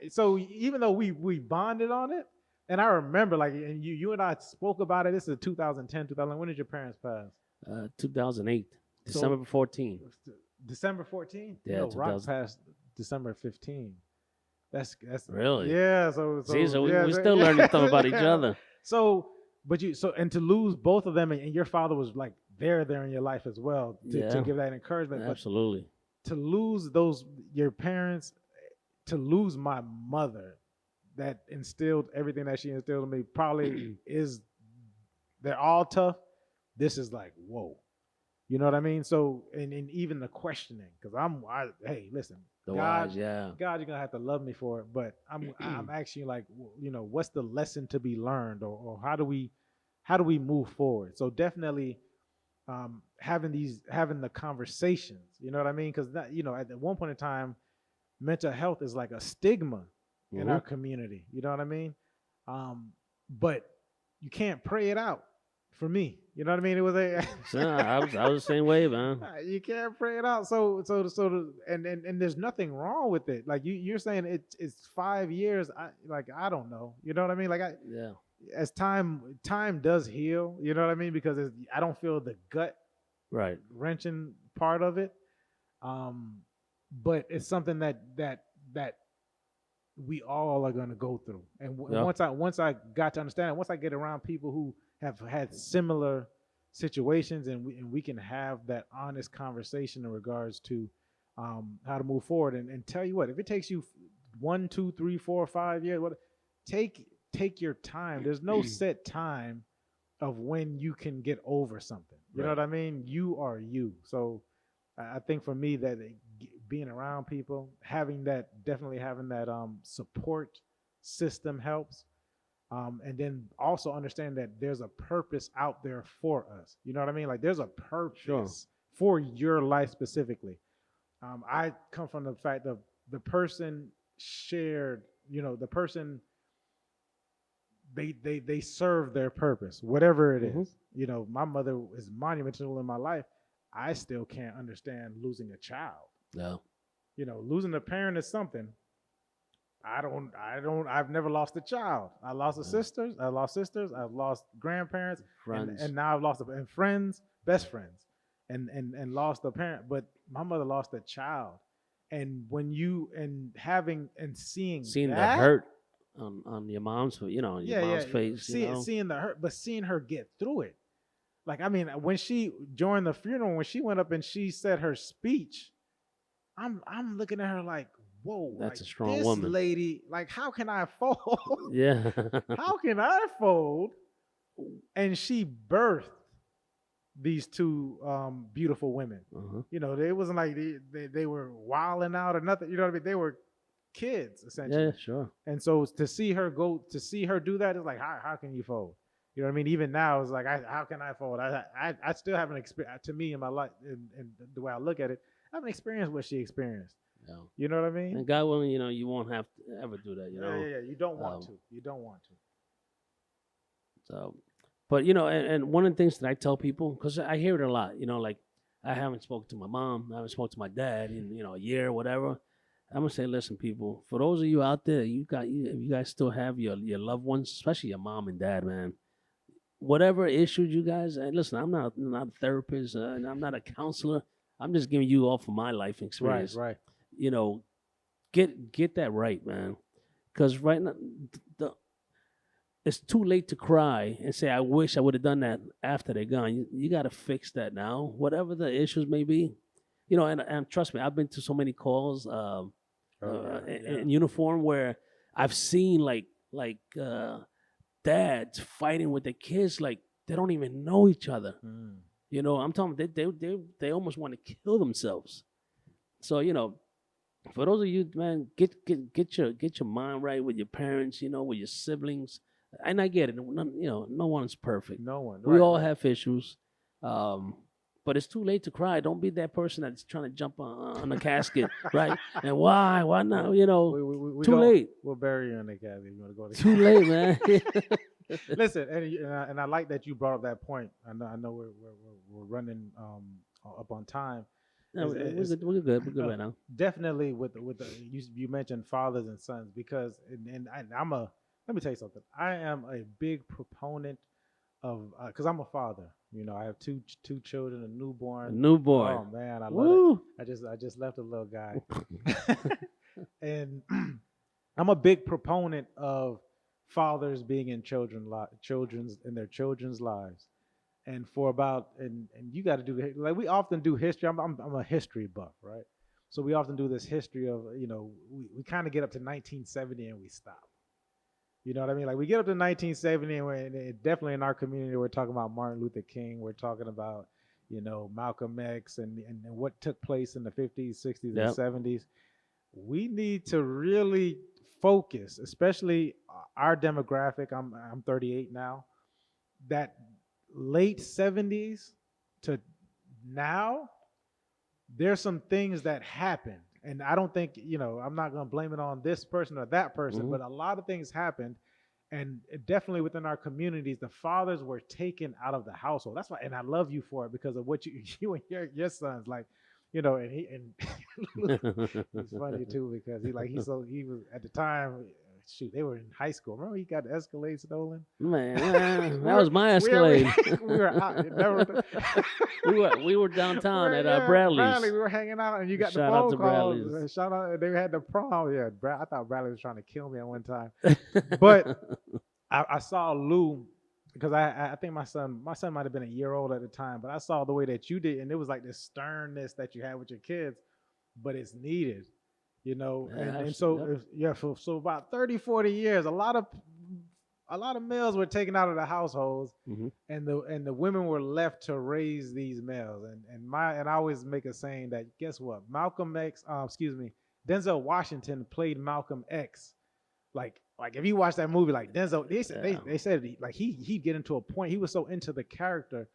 So even though we bonded on it, and I remember like, and you and I spoke about it. This is 2010, 2000. When did your parents pass? 2008, December 14. December 14. Yeah, Rock passed December 15. That's Really? Yeah. So we're still learning stuff about each other. So, and to lose both of them, and your father was like there in your life as well to give that encouragement. Absolutely. But to lose your parents, to lose my mother, that instilled everything that she instilled in me, probably they're all tough. This is like, whoa. You know what I mean? So, and even the questioning, because hey, listen, God, you're gonna have to love me for it. But I'm asking you, like, what's the lesson to be learned, or how do we move forward? So definitely, having the conversations. You know what I mean? Because at one point in time, mental health is like a stigma in our community. You know what I mean? But you can't pray it out. For me, you know what I mean? It was I was the same way, man. You can't pray it out. So and there's nothing wrong with it. Like you're saying it's 5 years. I don't know. You know what I mean? Like as time does heal. You know what I mean? Because I don't feel the gut wrenching part of it. But it's something that we all are going to go through. And once I got to understand it, once I get around people who have had similar situations, and we can have that honest conversation in regards to how to move forward. And tell you what, if it takes you 1, 2, 3, 4, 5 years, take your time. There's no set time of when you can get over something. You know what I mean? You are you. So I think for me that being around people, definitely having that support system helps. And then also understand that there's a purpose out there for us. You know what I mean? Like there's a purpose for your life specifically. I come from the fact of the person shared, the person, they serve their purpose, whatever it is. My mother is monumental in my life. I still can't understand losing a child. No. Losing a parent is something. I've never lost a child. I lost sisters. I've lost grandparents, friends, and now I've lost friends, best friends, and lost a parent. But my mother lost a child, and when seeing the hurt on your mom's, your mom's face, seeing the hurt, but seeing her get through it. Like, I mean, when during the funeral, when she went up and she said her speech, I'm looking at her like, whoa, that's like, a strong this woman. Lady, like, how can I fold? Yeah. How can I fold? And she birthed these two beautiful women. It wasn't like they were wilding out or nothing. You know what I mean? They were kids, essentially. Yeah, sure. And so to see her do that, it's like, how can you fold? You know what I mean? Even now, it's like, how can I fold? I still haven't experienced, to me in my life, and the way I look at it, I haven't experienced what she experienced. Yeah. You know what I mean? And God willing, you won't have to ever do that. Yeah. You don't want Um, to. You don't want to. So, but and one of the things that I tell people, because I hear it a lot, like I haven't spoken to my mom, I haven't spoken to my dad in a year or whatever. I'm gonna say, listen, people, for those of you out there, if you guys still have your loved ones, especially your mom and dad, man. Whatever issues you guys, and listen, I'm not a therapist, and I'm not a counselor. I'm just giving you all from my life experience. Right. You know, get that right, man. Because right now, the, it's too late to cry and say, I wish I would have done that after they're gone. You got to fix that now, whatever the issues may be. And trust me, I've been to so many calls in uniform where I've seen dads fighting with their kids like they don't even know each other. I'm talking they almost want to kill themselves. So for those of you, man, get your mind right with your parents, with your siblings. And I get it. No one's perfect. No one. We all have issues. But it's too late to cry. Don't be that person that's trying to jump on the casket, right? And why not? Too late. We'll bury you in the casket. You want to go to too late, man. Listen, and I like that you brought up that point. I know we're running up on time. No, we're good. We're good right now. Definitely with the you mentioned fathers and sons because let me tell you something. I am a big proponent of because I'm a father. I have two children, a newborn. Oh man, I love it. I just left a little guy, and I'm a big proponent of fathers being in children's lives. And for about and you got to do like we often do history. I'm a history buff, right? So we often do this history of we kind of get up to 1970 and we stop. You know what I mean? Like we get up to 1970 and definitely in our community we're talking about Martin Luther King. We're talking about Malcolm X and what took place in the 50s, 60s, and 70s. We need to really focus, especially our demographic. I'm 38 now. That late 70s to now, there's some things that happened. And I don't think, I'm not going to blame it on this person or that person, but a lot of things happened. And definitely within our communities, the fathers were taken out of the household. That's why, and I love you for it because of what you and your sons like, and he's funny too because he was at the time. Shoot, they were in high school. Remember he got the Escalade stolen? Man, that was my Escalade. We were out. we were downtown at Bradley's. Bradley, we were hanging out, and you got the phone call. Shout out! They had the prom. Yeah, I thought Bradley was trying to kill me at one time, but I saw Lou because I think my son might have been a year old at the time, but I saw the way that you did, and it was like this sternness that you had with your kids, but it's needed. So about 30, 40 years, a lot of males were taken out of the households, and the women were left to raise these males. And I always make a saying that guess what? Denzel Washington played Malcolm X. Like if you watch that movie, like Denzel, they said like he'd get into a point. He was so into the character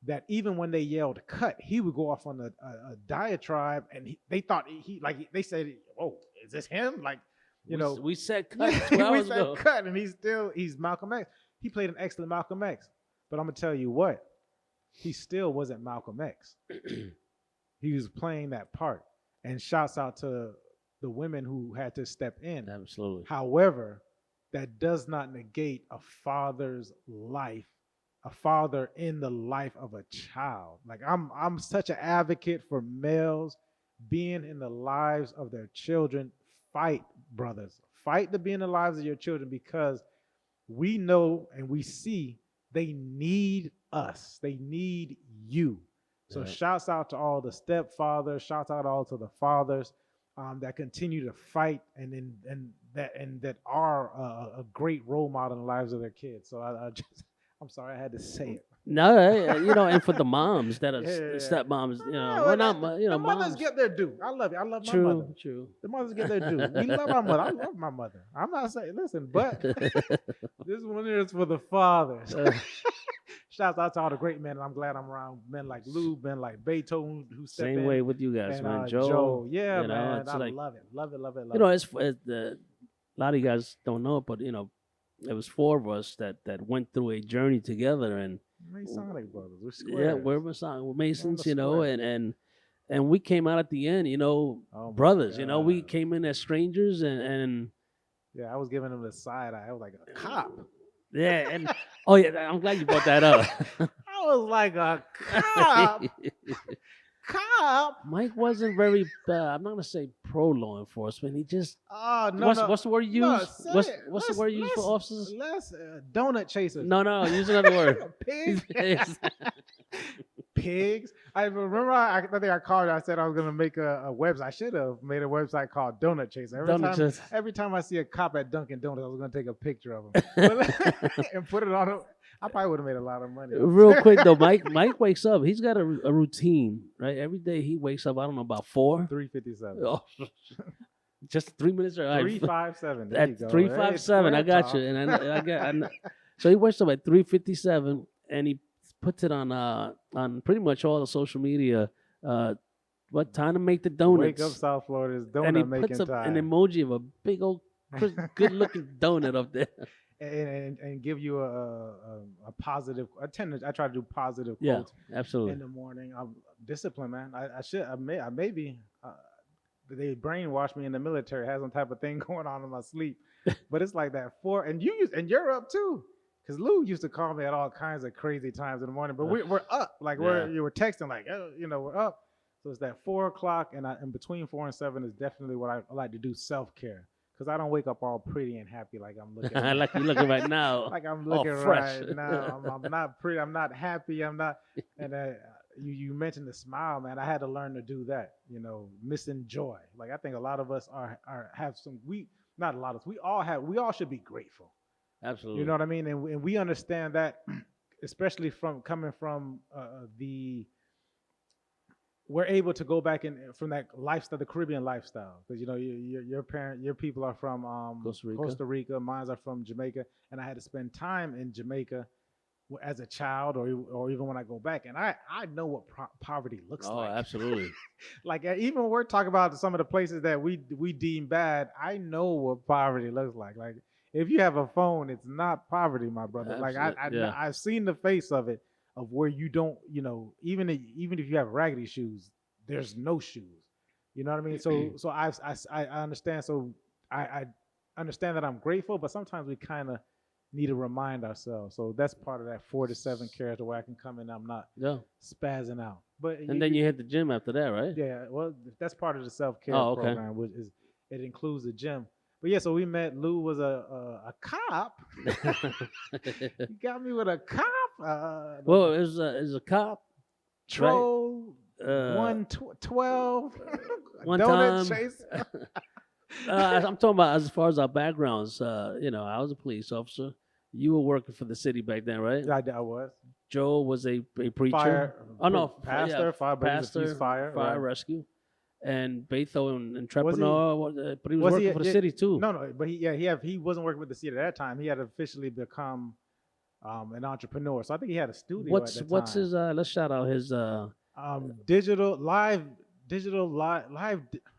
that even when they yelled cut, he would go off on a diatribe, and they thought they said, "Oh, is this him?" We said cut 2 hours ago. Cut, and he's Malcolm X. He played an excellent Malcolm X, but I'm gonna tell you what, he still wasn't Malcolm X. He was playing that part, and shouts out to the women who had to step in. Absolutely. However, that does not negate a father's life. A father in the life of a child. Like I'm such an advocate for males being in the lives of their children. Fight, brothers. Fight to be in the lives of your children because we know and we see they need us. They need you. So shouts out to all the stepfathers. Shouts out all to the fathers that continue to fight and that are a great role model in the lives of their kids. So I'm sorry, I had to say it. No, and for the moms that are stepmoms, the mothers get their due. I love you. I love my mother. True. The mothers get their due. We love our mother. I love my mother. I'm not saying, listen, but This one is for the fathers. Shouts out to all the great men, and I'm glad I'm around men like Lou, men like Beethoven, who step in. Same way with you guys, And man. Joe, yeah, you know, man, it's I like, love it, love it, love it, love you know, it. it's a lot of you guys don't know it, but you know, it was four of us that went through a journey together, and Masonic brothers, we're yeah, squares. we're Masons, the you know, square. and we came out at the end, you know, Oh my brothers. You know, we God. came in as strangers, and Yeah, I was giving him the side eye. I was like a cop. yeah, and oh yeah, I'm glad you brought that up. I was like a cop. Cop. Mike wasn't very. I'm not gonna say pro law enforcement. He just Oh no, what's the word you no, use? say What's it. what's the Let's- word you use for let's- officers? Let's donut chasers. No, use another word. Pigs. Pigs. I remember. I think I called you. I said I was gonna make a website. I should have made a website called Donut Chaser. Every time I see a cop at Dunkin' Donuts, I was gonna take a picture of him and put it on. I probably would have made a lot of money. Real quick though, Mike wakes up. He's got a routine, right? Every day he wakes up. I don't know, about 4. 3:57. Oh, just 3 minutes or 357. There you at go. 357. I Hey, got square you, and talk. I know. So he wakes up at 3:57, and he puts it on pretty much all the social media. What time to make the donuts? Wake up, South Florida's And he donut making puts time. an emoji of a big old, good looking donut up there. and give you a positive. I try to do positive Yeah, quotes absolutely. in the morning. I'm disciplined, man. I maybe they brainwashed me in the military. Had some type of thing going on in my sleep, but it's like that and you're up too. Because Lou used to call me at all kinds of crazy times in the morning, but we're up. Like you were texting, like we're up. So it's that 4 o'clock, and between 4 and 7 is definitely what I like to do, self-care. Because I don't wake up all pretty and happy like I'm looking. Like you're looking right now. Like I'm all looking fresh. right now. I'm not pretty. I'm not happy. I'm not. And you mentioned the smile, man. I had to learn to do that. Missing joy. Like I think a lot of us have some. Not a lot of us. We all should be grateful. Absolutely. You know what I mean? And we understand that, especially coming from we're able to go back from that lifestyle, the Caribbean lifestyle, because your people are from Costa Rica, mine are from Jamaica, and I had to spend time in Jamaica as a child, or even when I go back, and I know what poverty looks like. Oh, absolutely. Like even when we're talking about some of the places that we deem bad, I know what poverty looks like. Like if you have a phone, it's not poverty, my brother. Absolutely. Like I've seen the face of it. Of where you don't, even if you have raggedy shoes, there's no shoes. You know what I mean? So I understand. So I understand that I'm grateful, but sometimes we kind of need to remind ourselves. So that's part of that 4 to 7 character where I can come in. I'm not spazzing out. But then you hit the gym after that, right? Yeah. Well, that's part of the self-care okay. program, which it includes the gym. But yeah, so we met. Lou was a cop. You got me with a cop. Well, it was a cop. Troll. Right? 112. One donut time. Chaser. I'm talking about as far as our backgrounds. I was a police officer. You were working for the city back then, right? I was. Joe was a preacher. Pastor, fire right. Rescue. And Beto and entrepreneur, but he was working for the city too. No, but he wasn't working with the city at that time. He had officially become an entrepreneur. So I think he had a studio at the time. What's his? Let's shout out his. Digital live.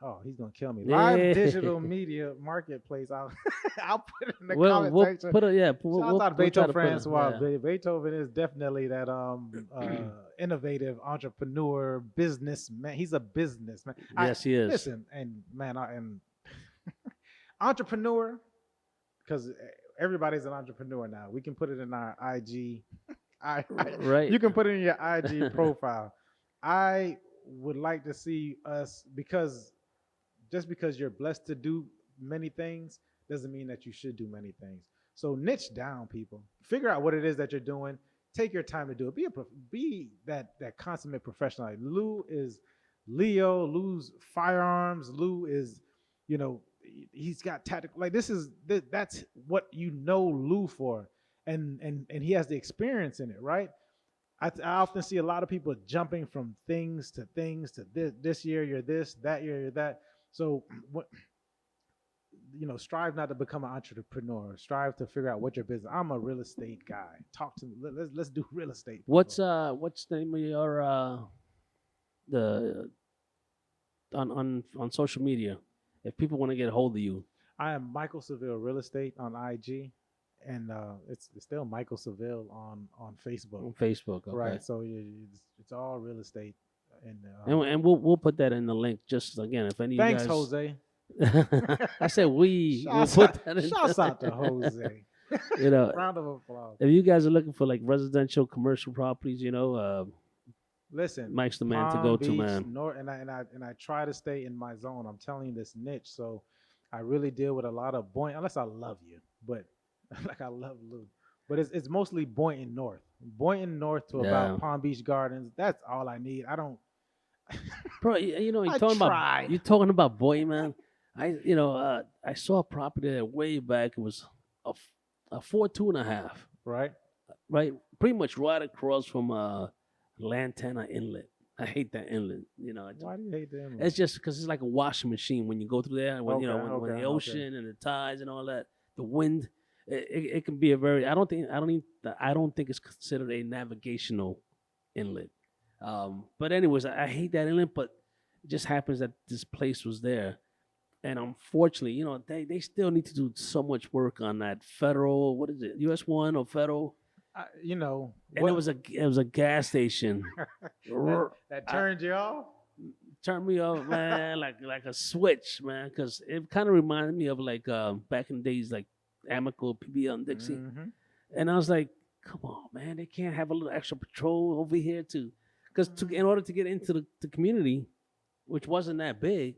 Oh, he's gonna kill me. Live digital media marketplace. I'll put it in the comment section. Shout out to Beethoven Francois. Yeah. Beethoven is definitely that innovative entrepreneur businessman. He's a businessman. Yes, he is. Listen, and man, and entrepreneur, because everybody's an entrepreneur now. We can put it in our IG. Right. You can put it in your IG profile. I would like to see us, because just because you're blessed to do many things doesn't mean that you should do many things. So niche down, people. Figure out what it is that you're doing. Take your time to do it. Be that consummate professional. Like Lou is Leo. Lou's firearms. Lou is, he's got tactical. Like that's what Lou for, and he has the experience in it, right? I often see a lot of people jumping from things to this year you're this, that year you're that. So strive not to become an entrepreneur. Strive to figure out what your business. I'm a real estate guy. Talk to me. Let's do real estate. What's people. what's the name of your the on social media? If people want to get a hold of you, I am Michael Seville Real Estate on IG, and it's still Michael Seville on Facebook. on Facebook, okay. Right. So it's all real estate. And And we'll put that in the link. Just again, if any thanks, of you Jose. guys, I said we'll Shouts put out, that in. shouts out to Jose. Round of applause. if you guys are looking for like residential commercial properties, Listen, Mike's the man to Palm go to, Beach, man. And I try to stay in my zone. I'm telling you this niche, so I really deal with a lot of Boynton. Unless I love you, but like I love Lou, but it's mostly Boynton North to Yeah. about Palm Beach Gardens. That's all I need. I don't. Bro, you're I talking tried. about boy, man. I saw a property there way back. It was a 4.5, Right. right? Pretty much right across from Lantana Inlet. I hate that inlet. Why do you hate them? It's just because it's like a washing machine when you go through there. When when Okay, the ocean and the tides and all that, the wind, it can be a very. I don't think it's considered a navigational inlet. But anyways, I hate that inlet. But it just happens that this place was there, and unfortunately, they still need to do so much work on that federal. What is it? US 1 or federal? And it was a gas station. that turned you off. Turned me off, man, like a switch, man, because it kind of reminded me of like back in the days, like Amical PB on Dixie, and I was like, come on, man, they can't have a little extra patrol over here too, because in order to get into the community, which wasn't that big,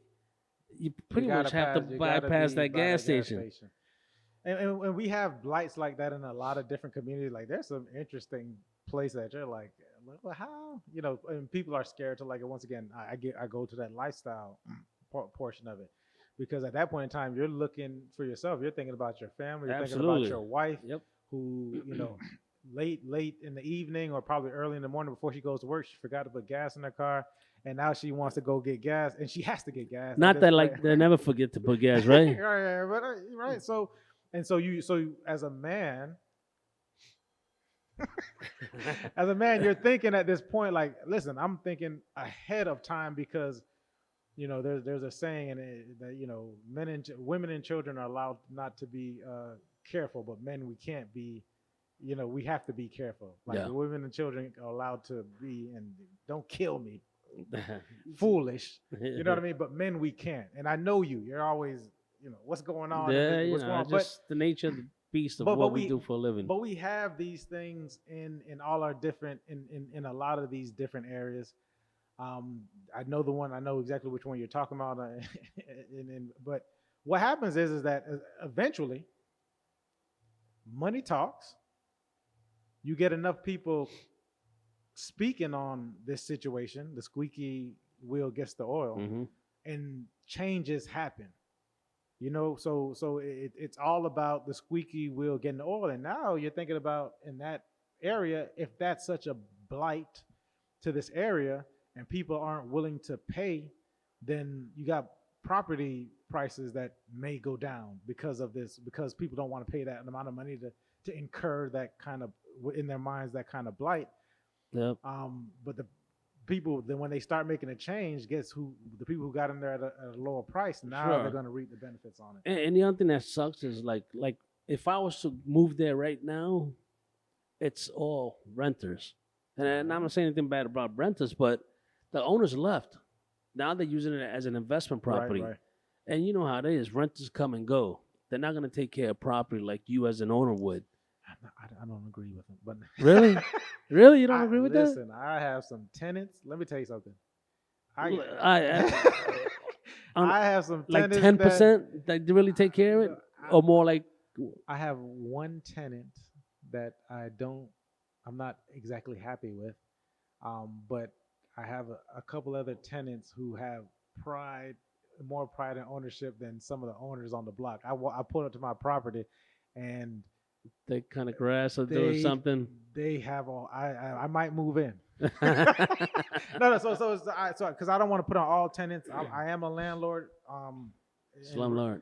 you pretty much have to bypass that gas station. And we have lights like that in a lot of different communities. Like there's some interesting place that you're like, well, how and people are scared to like it. Once again, I go to that lifestyle portion of it, because at that point in time you're looking for yourself. You're thinking about your family. You're thinking about your wife, who late in the evening or probably early in the morning before she goes to work, she forgot to put gas in her car, and now she wants to go get gas, and she has to get gas. Not that like they never forget to put gas, right? right. So you as a man, you're thinking at this point, like, listen, I'm thinking ahead of time, because there's a saying that women and children are allowed not to be careful, but men, we can't be. We have to be careful. Like women and children are allowed to be, and don't kill me, foolish. You know what I mean? But men, we can't. And I know you're always, what's going on? Yeah, what's going on? Just the nature of the beast of what we do for a living. But we have these things in all our different in a lot of these different areas. I know exactly which one you're talking about. But what happens is that eventually money talks. You get enough people speaking on this situation, the squeaky wheel gets the oil, and changes happen. So it's all about the squeaky wheel getting the oil. And now you're thinking about, in that area, if that's such a blight to this area and people aren't willing to pay, then you got property prices that may go down because of this, because people don't want to pay that amount of money to incur that kind of, in their minds, that kind of blight. Yep. But the people, then when they start making a change, guess who? The people who got in there at a lower price, now they're going to reap the benefits on it. And the other thing that sucks is like if I was to move there right now, it's all renters. And I'm not saying anything bad about renters, but the owners left. Now they're using it as an investment property. Right. And you know how it is. Renters come and go. They're not going to take care of property like you as an owner would. I don't agree with them. But Really? Really? You don't agree with that? Listen, I have some tenants. Let me tell you something. I have some like tenants 10% that really take care of it? Or more like... I have one tenant that I'm not exactly happy with. But I have a couple other tenants who have more pride and ownership than some of the owners on the block. I pulled up to my property, and they kind of grass or doing something. They have all. I might move in. No. So because I don't want to put on all tenants. I am a landlord. Slumlord.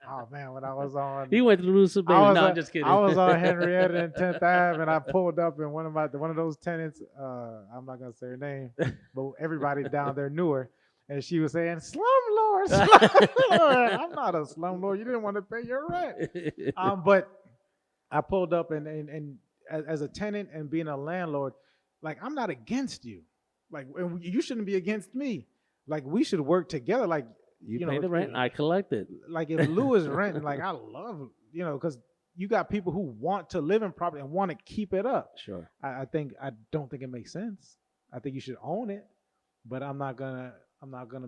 Oh man, when I was on, He went to Lou Seville. No, I'm just kidding. I was on Henrietta and 10th Ave, and I pulled up in one of those tenants. I'm not gonna say her name, but everybody down there knew her, and she was saying, "Slumlord, slumlord." I'm not a slumlord. You didn't want to pay your rent. But I pulled up, and as a tenant and being a landlord, like I'm not against you, like and you shouldn't be against me. Like we should work together. Like you pay the rent, I collect it. Like if Lou is renting, like I love, because you got people who want to live in property and want to keep it up. Sure. I don't think it makes sense. I think you should own it, but I'm not gonna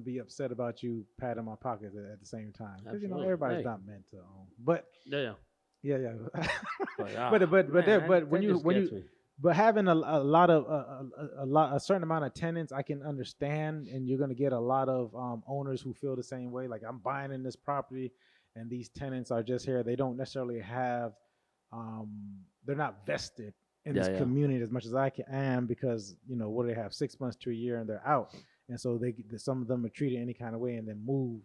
be upset about you patting my pockets at the same time. Because everybody's not meant to own. But yeah. But having a certain amount of tenants, I can understand, and you're going to get a lot of owners who feel the same way. Like I'm buying in this property, and these tenants are just here. They don't necessarily have, they're not vested in this community as much as I am, because what do they have, 6 months to a year, and they're out, and so some of them are treated any kind of way and then move.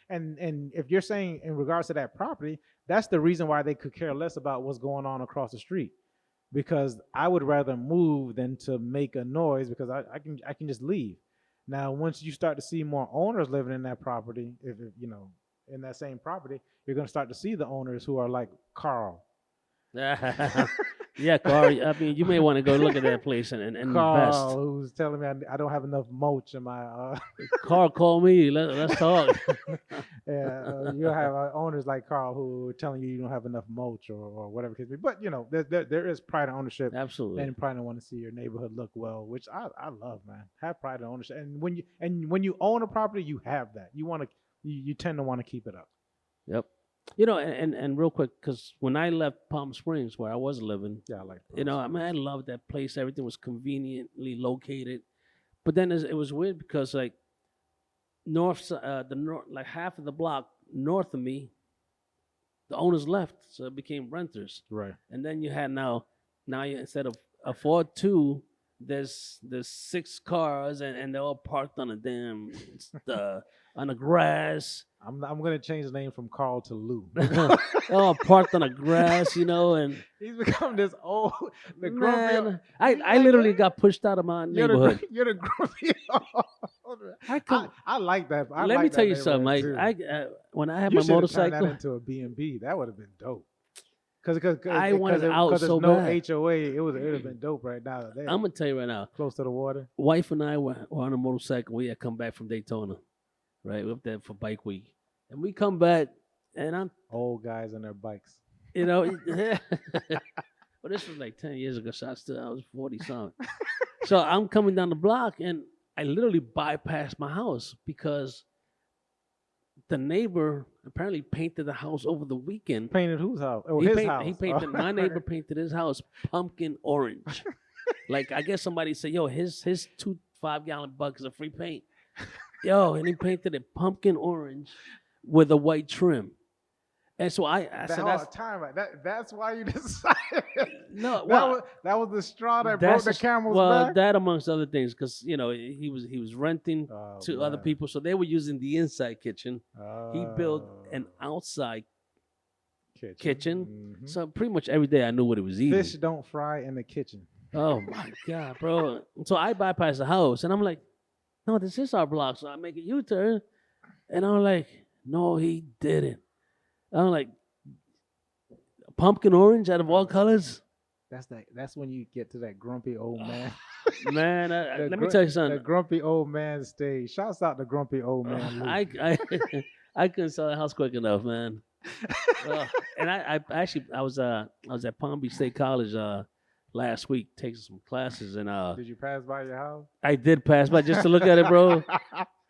And if you're saying in regards to that property, that's the reason why they could care less about what's going on across the street. Because I would rather move than to make a noise, because I can just leave. Now, once you start to see more owners living in that property, if in that same property, you're going to start to see the owners who are like Carl. Yeah, Carl. I mean, you may want to go look at that place and Carl, invest. Who's telling me I don't have enough mulch in my. Carl, call me. Let's talk. Yeah, you'll have owners like Carl who are telling you don't have enough mulch or whatever it could be. But there is pride in ownership. Absolutely. And pride in want to see your neighborhood look well, which I love, man. Have pride in ownership, and when you own a property, you have that. You tend to want to keep it up. Yep. And real quick, because when I left Palm Springs, where I was living, I like. I loved that place. Everything was conveniently located. But then it was weird because like like half of the block north of me, the owners left, so it became renters. Right. And then you had now you, instead of afford two, there's 6 cars and they're all parked on a damn on the grass. I'm gonna change the name from Carl to Lou. Oh, parked on the grass, and he's become this old. Grumpy. I literally got pushed out of my neighborhood. You're the grumpy. I like that. Let me tell you something, Mike. When I had my motorcycle, turned that into a B&B. That would have been dope. Because I wanted out so no bad. HOA, it would have been dope right now. I'm gonna tell you right now. Close to the water. Wife and I were on a motorcycle. We had come back from Daytona, right? We were up there for bike week, and we come back, and I'm old guys on their bikes. Well, this was like 10 years ago, so I was 40 something. So I'm coming down the block, and I literally bypassed my house because the neighbor apparently painted the house over the weekend. Painted whose house? Oh, his house. He painted. My neighbor painted his house pumpkin orange. Like I guess somebody said, "Yo, his 2 5-gallon buckets of free paint." Yo, and he painted it pumpkin orange with a white trim. And so I said, that's why you decided. No, that was the straw that broke the camel's back. That amongst other things, because he was renting to other people, so they were using the inside kitchen. He built an outside kitchen. Mm-hmm. So pretty much every day I knew what he was eating. Fish don't fry in the kitchen. Oh my God, bro! So I bypassed the house, and I'm like, "No, this is our block." So I make a U-turn, and I'm like, "No, he didn't." I'm like, pumpkin orange out of all colors. That's when you get to that grumpy old man. Man, let me tell you something. The grumpy old man stage. Shouts out to grumpy old man. I couldn't sell the house quick enough, man. And I was at Palm Beach State College last week taking some classes, and did you pass by your house? I did pass by just to look at it, bro,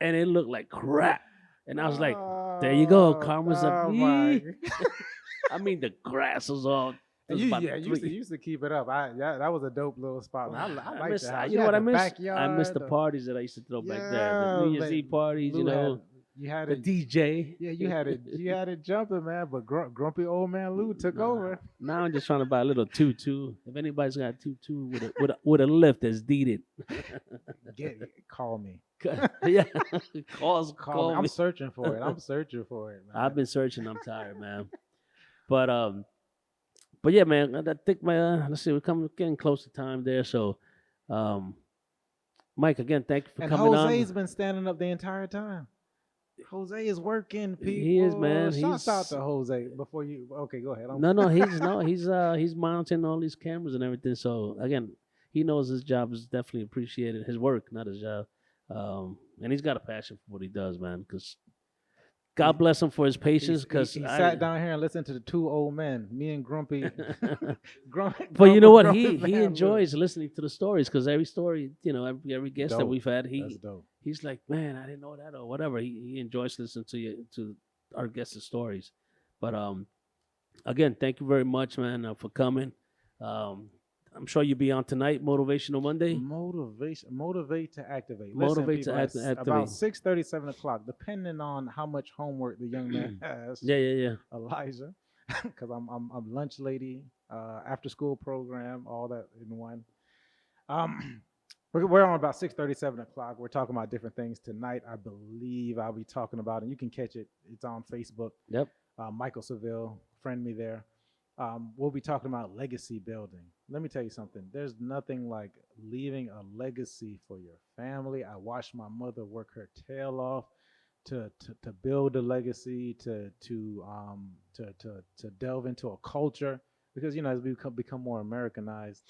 and it looked like crap. And I was like, there you go, karma's up. I mean, the grass was all. You used to keep it up. That was a dope little spot. I like that. You know what I miss? I miss the parties that I used to throw back there. The New Year's Eve parties, You had the it. DJ. Yeah, you had it. You had it jumping, man. But grumpy old man Lou took over. Now I'm just trying to buy a little tutu. If anybody's got a tutu with a lift that's deeded, Call me. yeah, Call me. call I'm me. searching for it. I'm searching for it, man. I've been searching. I'm tired, man. But but yeah, man. I think my let's see, getting close to time there. So, um, Mike, again, thank you for And coming Jose's on. been standing up the entire time. Jose is working, He is, people. man. Shouts out to Jose. Before you, okay, go ahead. No, he's mounting all these cameras and everything. So again, he knows his job is definitely appreciated. His work, not his job. And he's got a passion for what he does, man. Because God bless him for his patience. Because he sat down here and listened to the two old men, me and Grumpy. But you know what? Grumpy He man, enjoys listening to the stories because every story, every guest that Dope. we've had, That's dope. he's like, man, I didn't know that or whatever. He enjoys listening to our guests' stories. But again, thank you very much, man, for coming. I'm sure you'll be on tonight, Motivational Monday. Motivate to activate. Motivate to Listen, people, activate. about 6:30, 7 o'clock, depending on how much homework the young man has. Yeah. Elijah, because I'm lunch lady, after school program, all that in one. We're on about 6:30, 7 o'clock. We're talking about different things tonight. I believe I'll be talking about, and you can catch it. It's on Facebook. Yep. Michael Seville, friend me there. We'll be talking about legacy building. Let me tell you something. There's nothing like leaving a legacy for your family. I watched my mother work her tail off to build a legacy, to delve into a culture, because as we become more Americanized,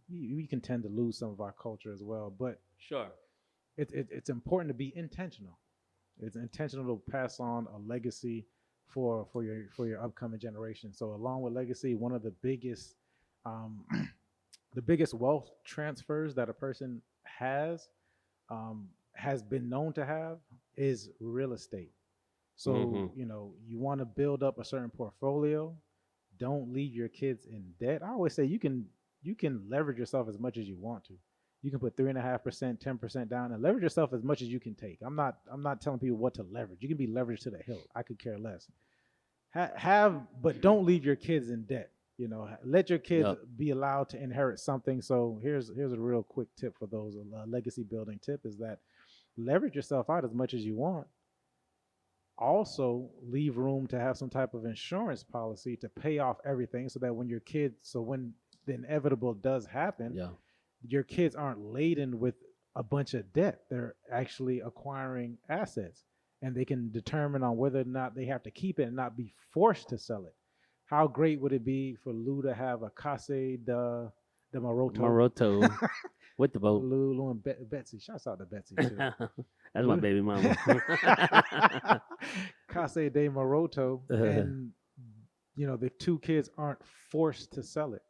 we can tend to lose some of our culture as well. But Sure. It's important to be intentional. It's intentional to pass on a legacy for your upcoming generation. So along with legacy, one of the biggest wealth transfers that a person has been known to have is real estate. So you want to build up a certain portfolio. Don't leave your kids in debt. I always say you can leverage yourself as much as you want to. You can put 3.5%, 10% down, and leverage yourself as much as you can take. I'm not telling people what to leverage. You can be leveraged to the hilt. I could care less. But don't leave your kids in debt. Let your kids be allowed to inherit something. So here's a real quick tip for those. Legacy building tip is that leverage yourself out as much as you want. Also, leave room to have some type of insurance policy to pay off everything, so that when the inevitable does happen, your kids aren't laden with a bunch of debt. They're actually acquiring assets, and they can determine on whether or not they have to keep it and not be forced to sell it. How great would it be for Lou to have a Casa de Maroto with the boat. Lou and Betsy. Shouts out to Betsy too. That's my baby mama. Casa de Maroto, and the two kids aren't forced to sell it.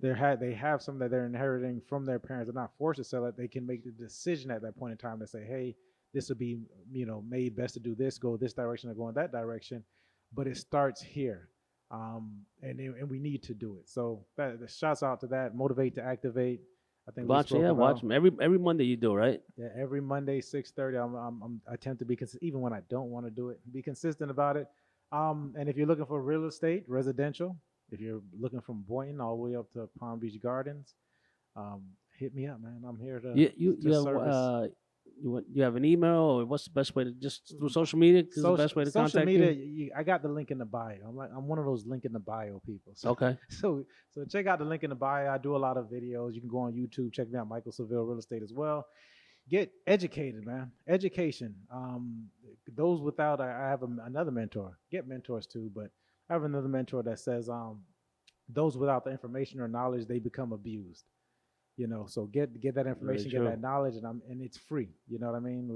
They have something that they're inheriting from their parents. They're not forced to sell it. They can make the decision at that point in time to say, hey, this would be made best to do this, go this direction, or go in that direction. But it starts here, and we need to do it. So the shouts out to that. Motivate to activate. I think watch them every Monday. You do, right? Yeah, every Monday 6:30. I attempt to be consistent, even when I don't want to do it. Be consistent about it. And if you're looking for real estate, residential, if you're looking from Boynton all the way up to Palm Beach Gardens, hit me up, man. I'm here to service. You have an email, or what's the best way to just through social media? Is the best way to social contact media, you? I got the link in the bio. I'm one of those link in the bio people. So, Okay. So check out the link in the bio. I do a lot of videos. You can go on YouTube, check me out, Michael Seville Real Estate as well. Get educated, man. Education. Those without, I have another mentor. Get mentors too, but I have another mentor that says, those without the information or knowledge, they become abused. So get that information, get that knowledge, and it's free. You know what I mean?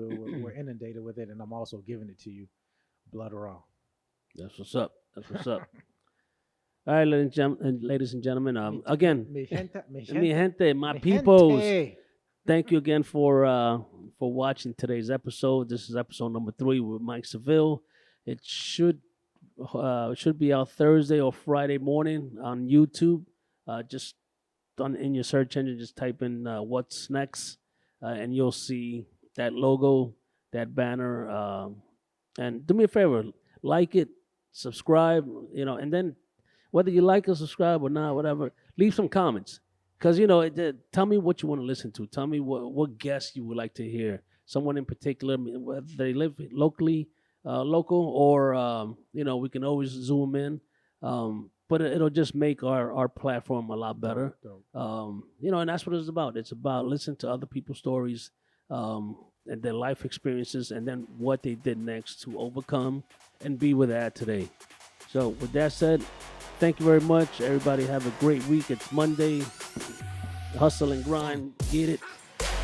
We're inundated with it, and I'm also giving it to you, blood raw. That's what's up. All right, ladies and gentlemen. Again, mi gente, my peoples. Thank you again for watching today's episode. This is episode number 3 with Mike Seville. It should be out Thursday or Friday morning on YouTube. Just in your search engine, just type in what's next, and you'll see that logo, that banner, And do me a favor, like it, subscribe, and then whether you like or subscribe or not, whatever, leave some comments. Because, tell me what you want to listen to. Tell me what guests you would like to hear. Someone in particular, whether they live local, or, we can always zoom in. But it'll just make our platform a lot better. Dope. And that's what it's about. It's about listening to other people's stories, and their life experiences, and then what they did next to overcome and be where they're at today. So with that said, thank you very much. Everybody have a great week. It's Monday. Hustle and grind. Get it.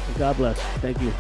And God bless. Thank you.